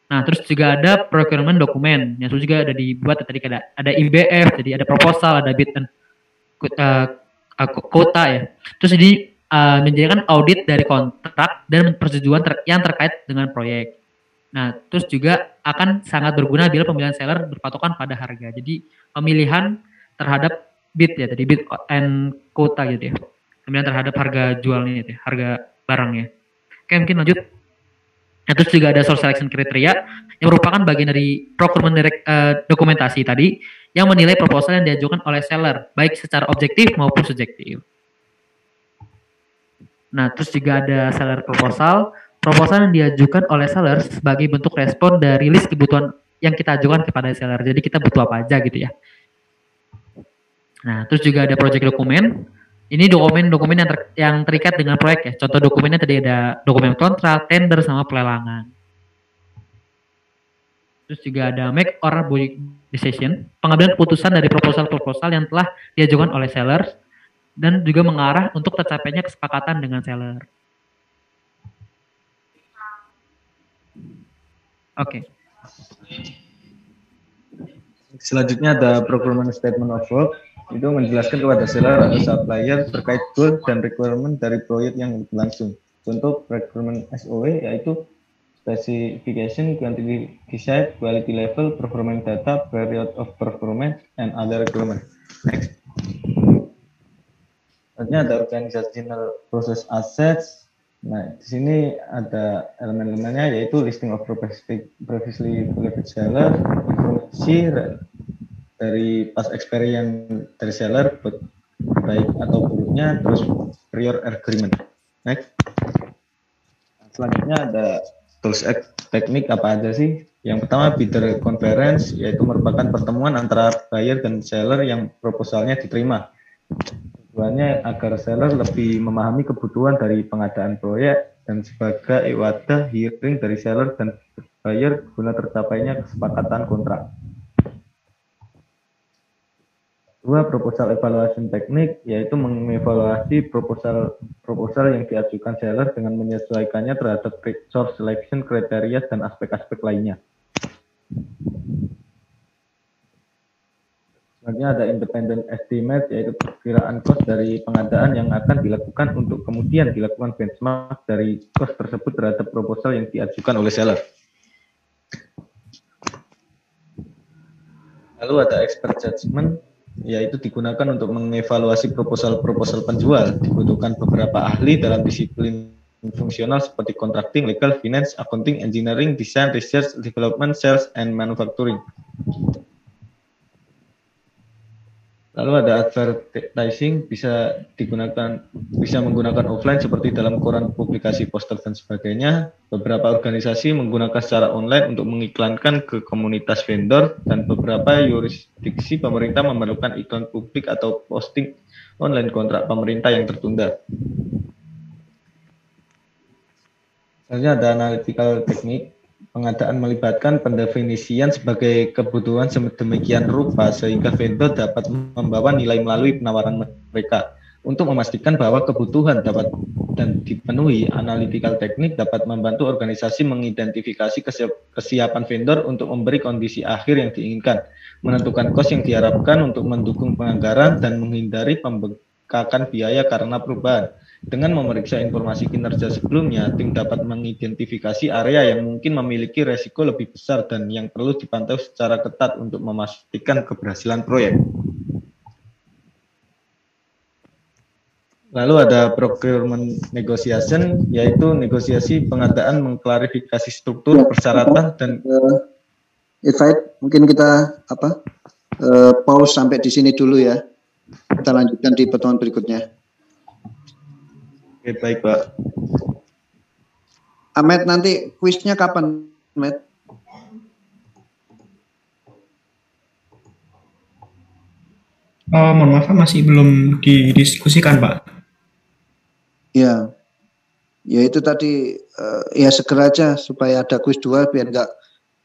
Nah, terus juga ada procurement dokumen yang juga ada dibuat tadi ada IBF, jadi ada proposal, ada bid dan quota ya. Terus ini menjadikan audit dari kontrak dan persetujuan yang terkait dengan proyek. Nah, terus juga akan sangat berguna bila pemilihan seller berpatokan pada harga. Jadi pemilihan terhadap bid ya, tadi bid and quota gitu ya. Pemilihan terhadap harga jualnya itu, ya, harga barangnya. Oke, mungkin lanjut. Nah, terus juga ada source selection criteria yang merupakan bagian dari procurement dokumentasi tadi yang menilai proposal yang diajukan oleh seller baik secara objektif maupun subjektif. Nah, terus juga ada seller proposal yang diajukan oleh seller sebagai bentuk respon dari list kebutuhan yang kita ajukan kepada seller. Jadi kita butuh apa aja gitu ya. Nah, terus juga ada project dokumen. Ini dokumen-dokumen yang terikat dengan proyek ya. Contoh dokumennya tadi ada dokumen kontrak, tender, sama pelelangan. Terus juga ada make or buy decision, pengambilan keputusan dari proposal-proposal yang telah diajukan oleh seller dan juga mengarah untuk tercapainya kesepakatan dengan seller. Oke. Selanjutnya ada procurement statement of work. Itu menjelaskan kepada seller atau supplier terkait goal dan requirement dari proyek yang berlangsung. Contoh procurement SOW yaitu specification, quantity design, quality level, performance data, period of performance, and other requirements. Next. Selanjutnya ada organizational process assets. Nah, di sini ada elemen-elemennya yaitu listing of previously qualified seller, informasi dari past experience dari seller baik atau buruknya, terus prior agreement. Next. Selanjutnya ada tools teknik apa aja sih? Yang pertama bidder conference, yaitu merupakan pertemuan antara buyer dan seller yang proposalnya diterima. Tujuannya agar seller lebih memahami kebutuhan dari pengadaan proyek dan sebagai wadah hearing dari seller dan buyer guna tercapainya kesepakatan kontrak. Dua, proposal evaluation teknik, yaitu mengevaluasi proposal yang diajukan seller dengan menyesuaikannya terhadap source selection kriteria dan aspek-aspek lainnya. Selanjutnya ada independent estimate, yaitu perkiraan cost dari pengadaan yang akan dilakukan untuk kemudian dilakukan benchmark dari cost tersebut terhadap proposal yang diajukan oleh seller. Lalu ada expert judgment, yaitu digunakan untuk mengevaluasi proposal-proposal penjual. Dibutuhkan beberapa ahli dalam disiplin fungsional seperti contracting, legal, finance, accounting, engineering, design, research, development, sales, and manufacturing. Lalu ada advertising, bisa menggunakan offline seperti dalam koran, publikasi, poster, dan sebagainya. Beberapa organisasi menggunakan secara online untuk mengiklankan ke komunitas vendor, dan beberapa yurisdiksi pemerintah memerlukan iklan publik atau posting online kontrak pemerintah yang tertunda. Selanjutnya ada analytical teknik. pengadaan melibatkan pendefinisian sebagai kebutuhan sedemikian rupa sehingga vendor dapat membawa nilai melalui penawaran mereka. Untuk memastikan bahwa kebutuhan dapat dan dipenuhi, analytical teknik dapat membantu organisasi mengidentifikasi kesiapan vendor untuk memberi kondisi akhir yang diinginkan, menentukan kos yang diharapkan untuk mendukung penganggaran, dan menghindari pembengkakan biaya karena perubahan. Dengan memeriksa informasi kinerja sebelumnya, tim dapat mengidentifikasi area yang mungkin memiliki resiko lebih besar dan yang perlu dipantau secara ketat untuk memastikan keberhasilan proyek. Lalu ada procurement negotiation, yaitu negosiasi pengadaan mengklarifikasi struktur, persyaratan, dan invite. Mungkin kita pause sampai di sini dulu ya. Kita lanjutkan di pertemuan berikutnya. Oke, baik Pak. Ahmed, nanti kuisnya kapan, Ahmed? Mohon maaf, masih belum didiskusikan, Pak. Ya, ya itu tadi ya segera aja supaya ada kuis 2 biar enggak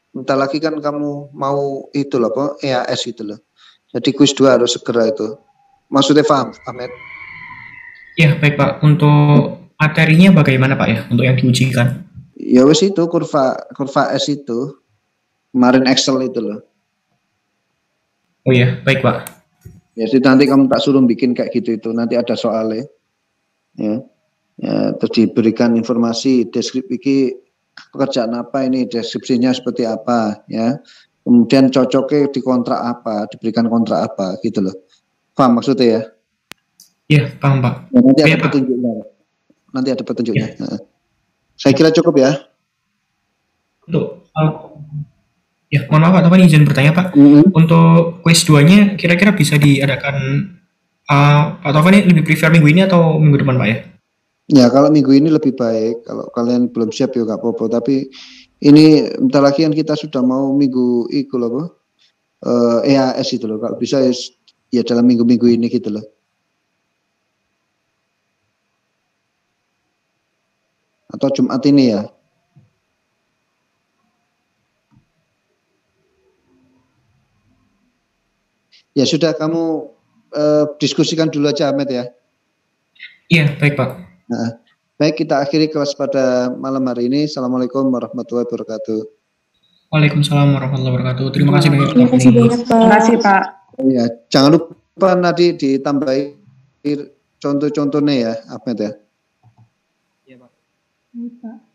bentar lagi kan kamu mau itu loh kok EAS itu loh. Jadi kuis 2 harus segera itu. Maksudnya paham, Ahmed? Ya, baik Pak. Untuk materinya bagaimana Pak ya untuk yang diujikan? Ya wes itu kurva S itu. Kemarin Excel itu loh. Oh iya, baik Pak. Ya, jadi nanti kamu tak suruh bikin kayak gitu itu. Nanti ada soalnya. Ya, terus diberikan informasi deskripsi pekerjaan apa ini, deskripsinya seperti apa ya. Kemudian cocoknya di kontrak apa, diberikan kontrak apa gitu loh. Paham maksudnya ya? Iya, paham Pak. Ya, nanti ada Ya, Pak. petunjuknya. Nanti ada petunjuknya. Ya. Saya kira cukup ya. Untuk ya, mohon maaf Pak, Taufan izin bertanya Pak. Untuk quiz 2-nya kira-kira bisa diadakan Pak Taufan ini lebih prefer minggu ini atau minggu depan Pak ya? Ya, kalau minggu ini lebih baik. Kalau kalian belum siap ya nggak apa-apa. Tapi ini bentar lagi kan kita sudah mau minggu itu loh, EAS itu loh. Kalau bisa ya dalam minggu-minggu ini gitu loh. Atau Jumat ini ya. Ya sudah, kamu diskusikan dulu aja Ahmed ya. Iya, baik Pak. Nah, baik, kita akhiri kelas pada malam hari ini. Assalamualaikum warahmatullahi wabarakatuh. Waalaikumsalam warahmatullahi wabarakatuh. Terima kasih banyak Pak. Terima kasih Pak. Ya, jangan lupa nanti ditambahin contoh-contohnya ya, Ahmed ya. Iya Pak. Baik, Pak.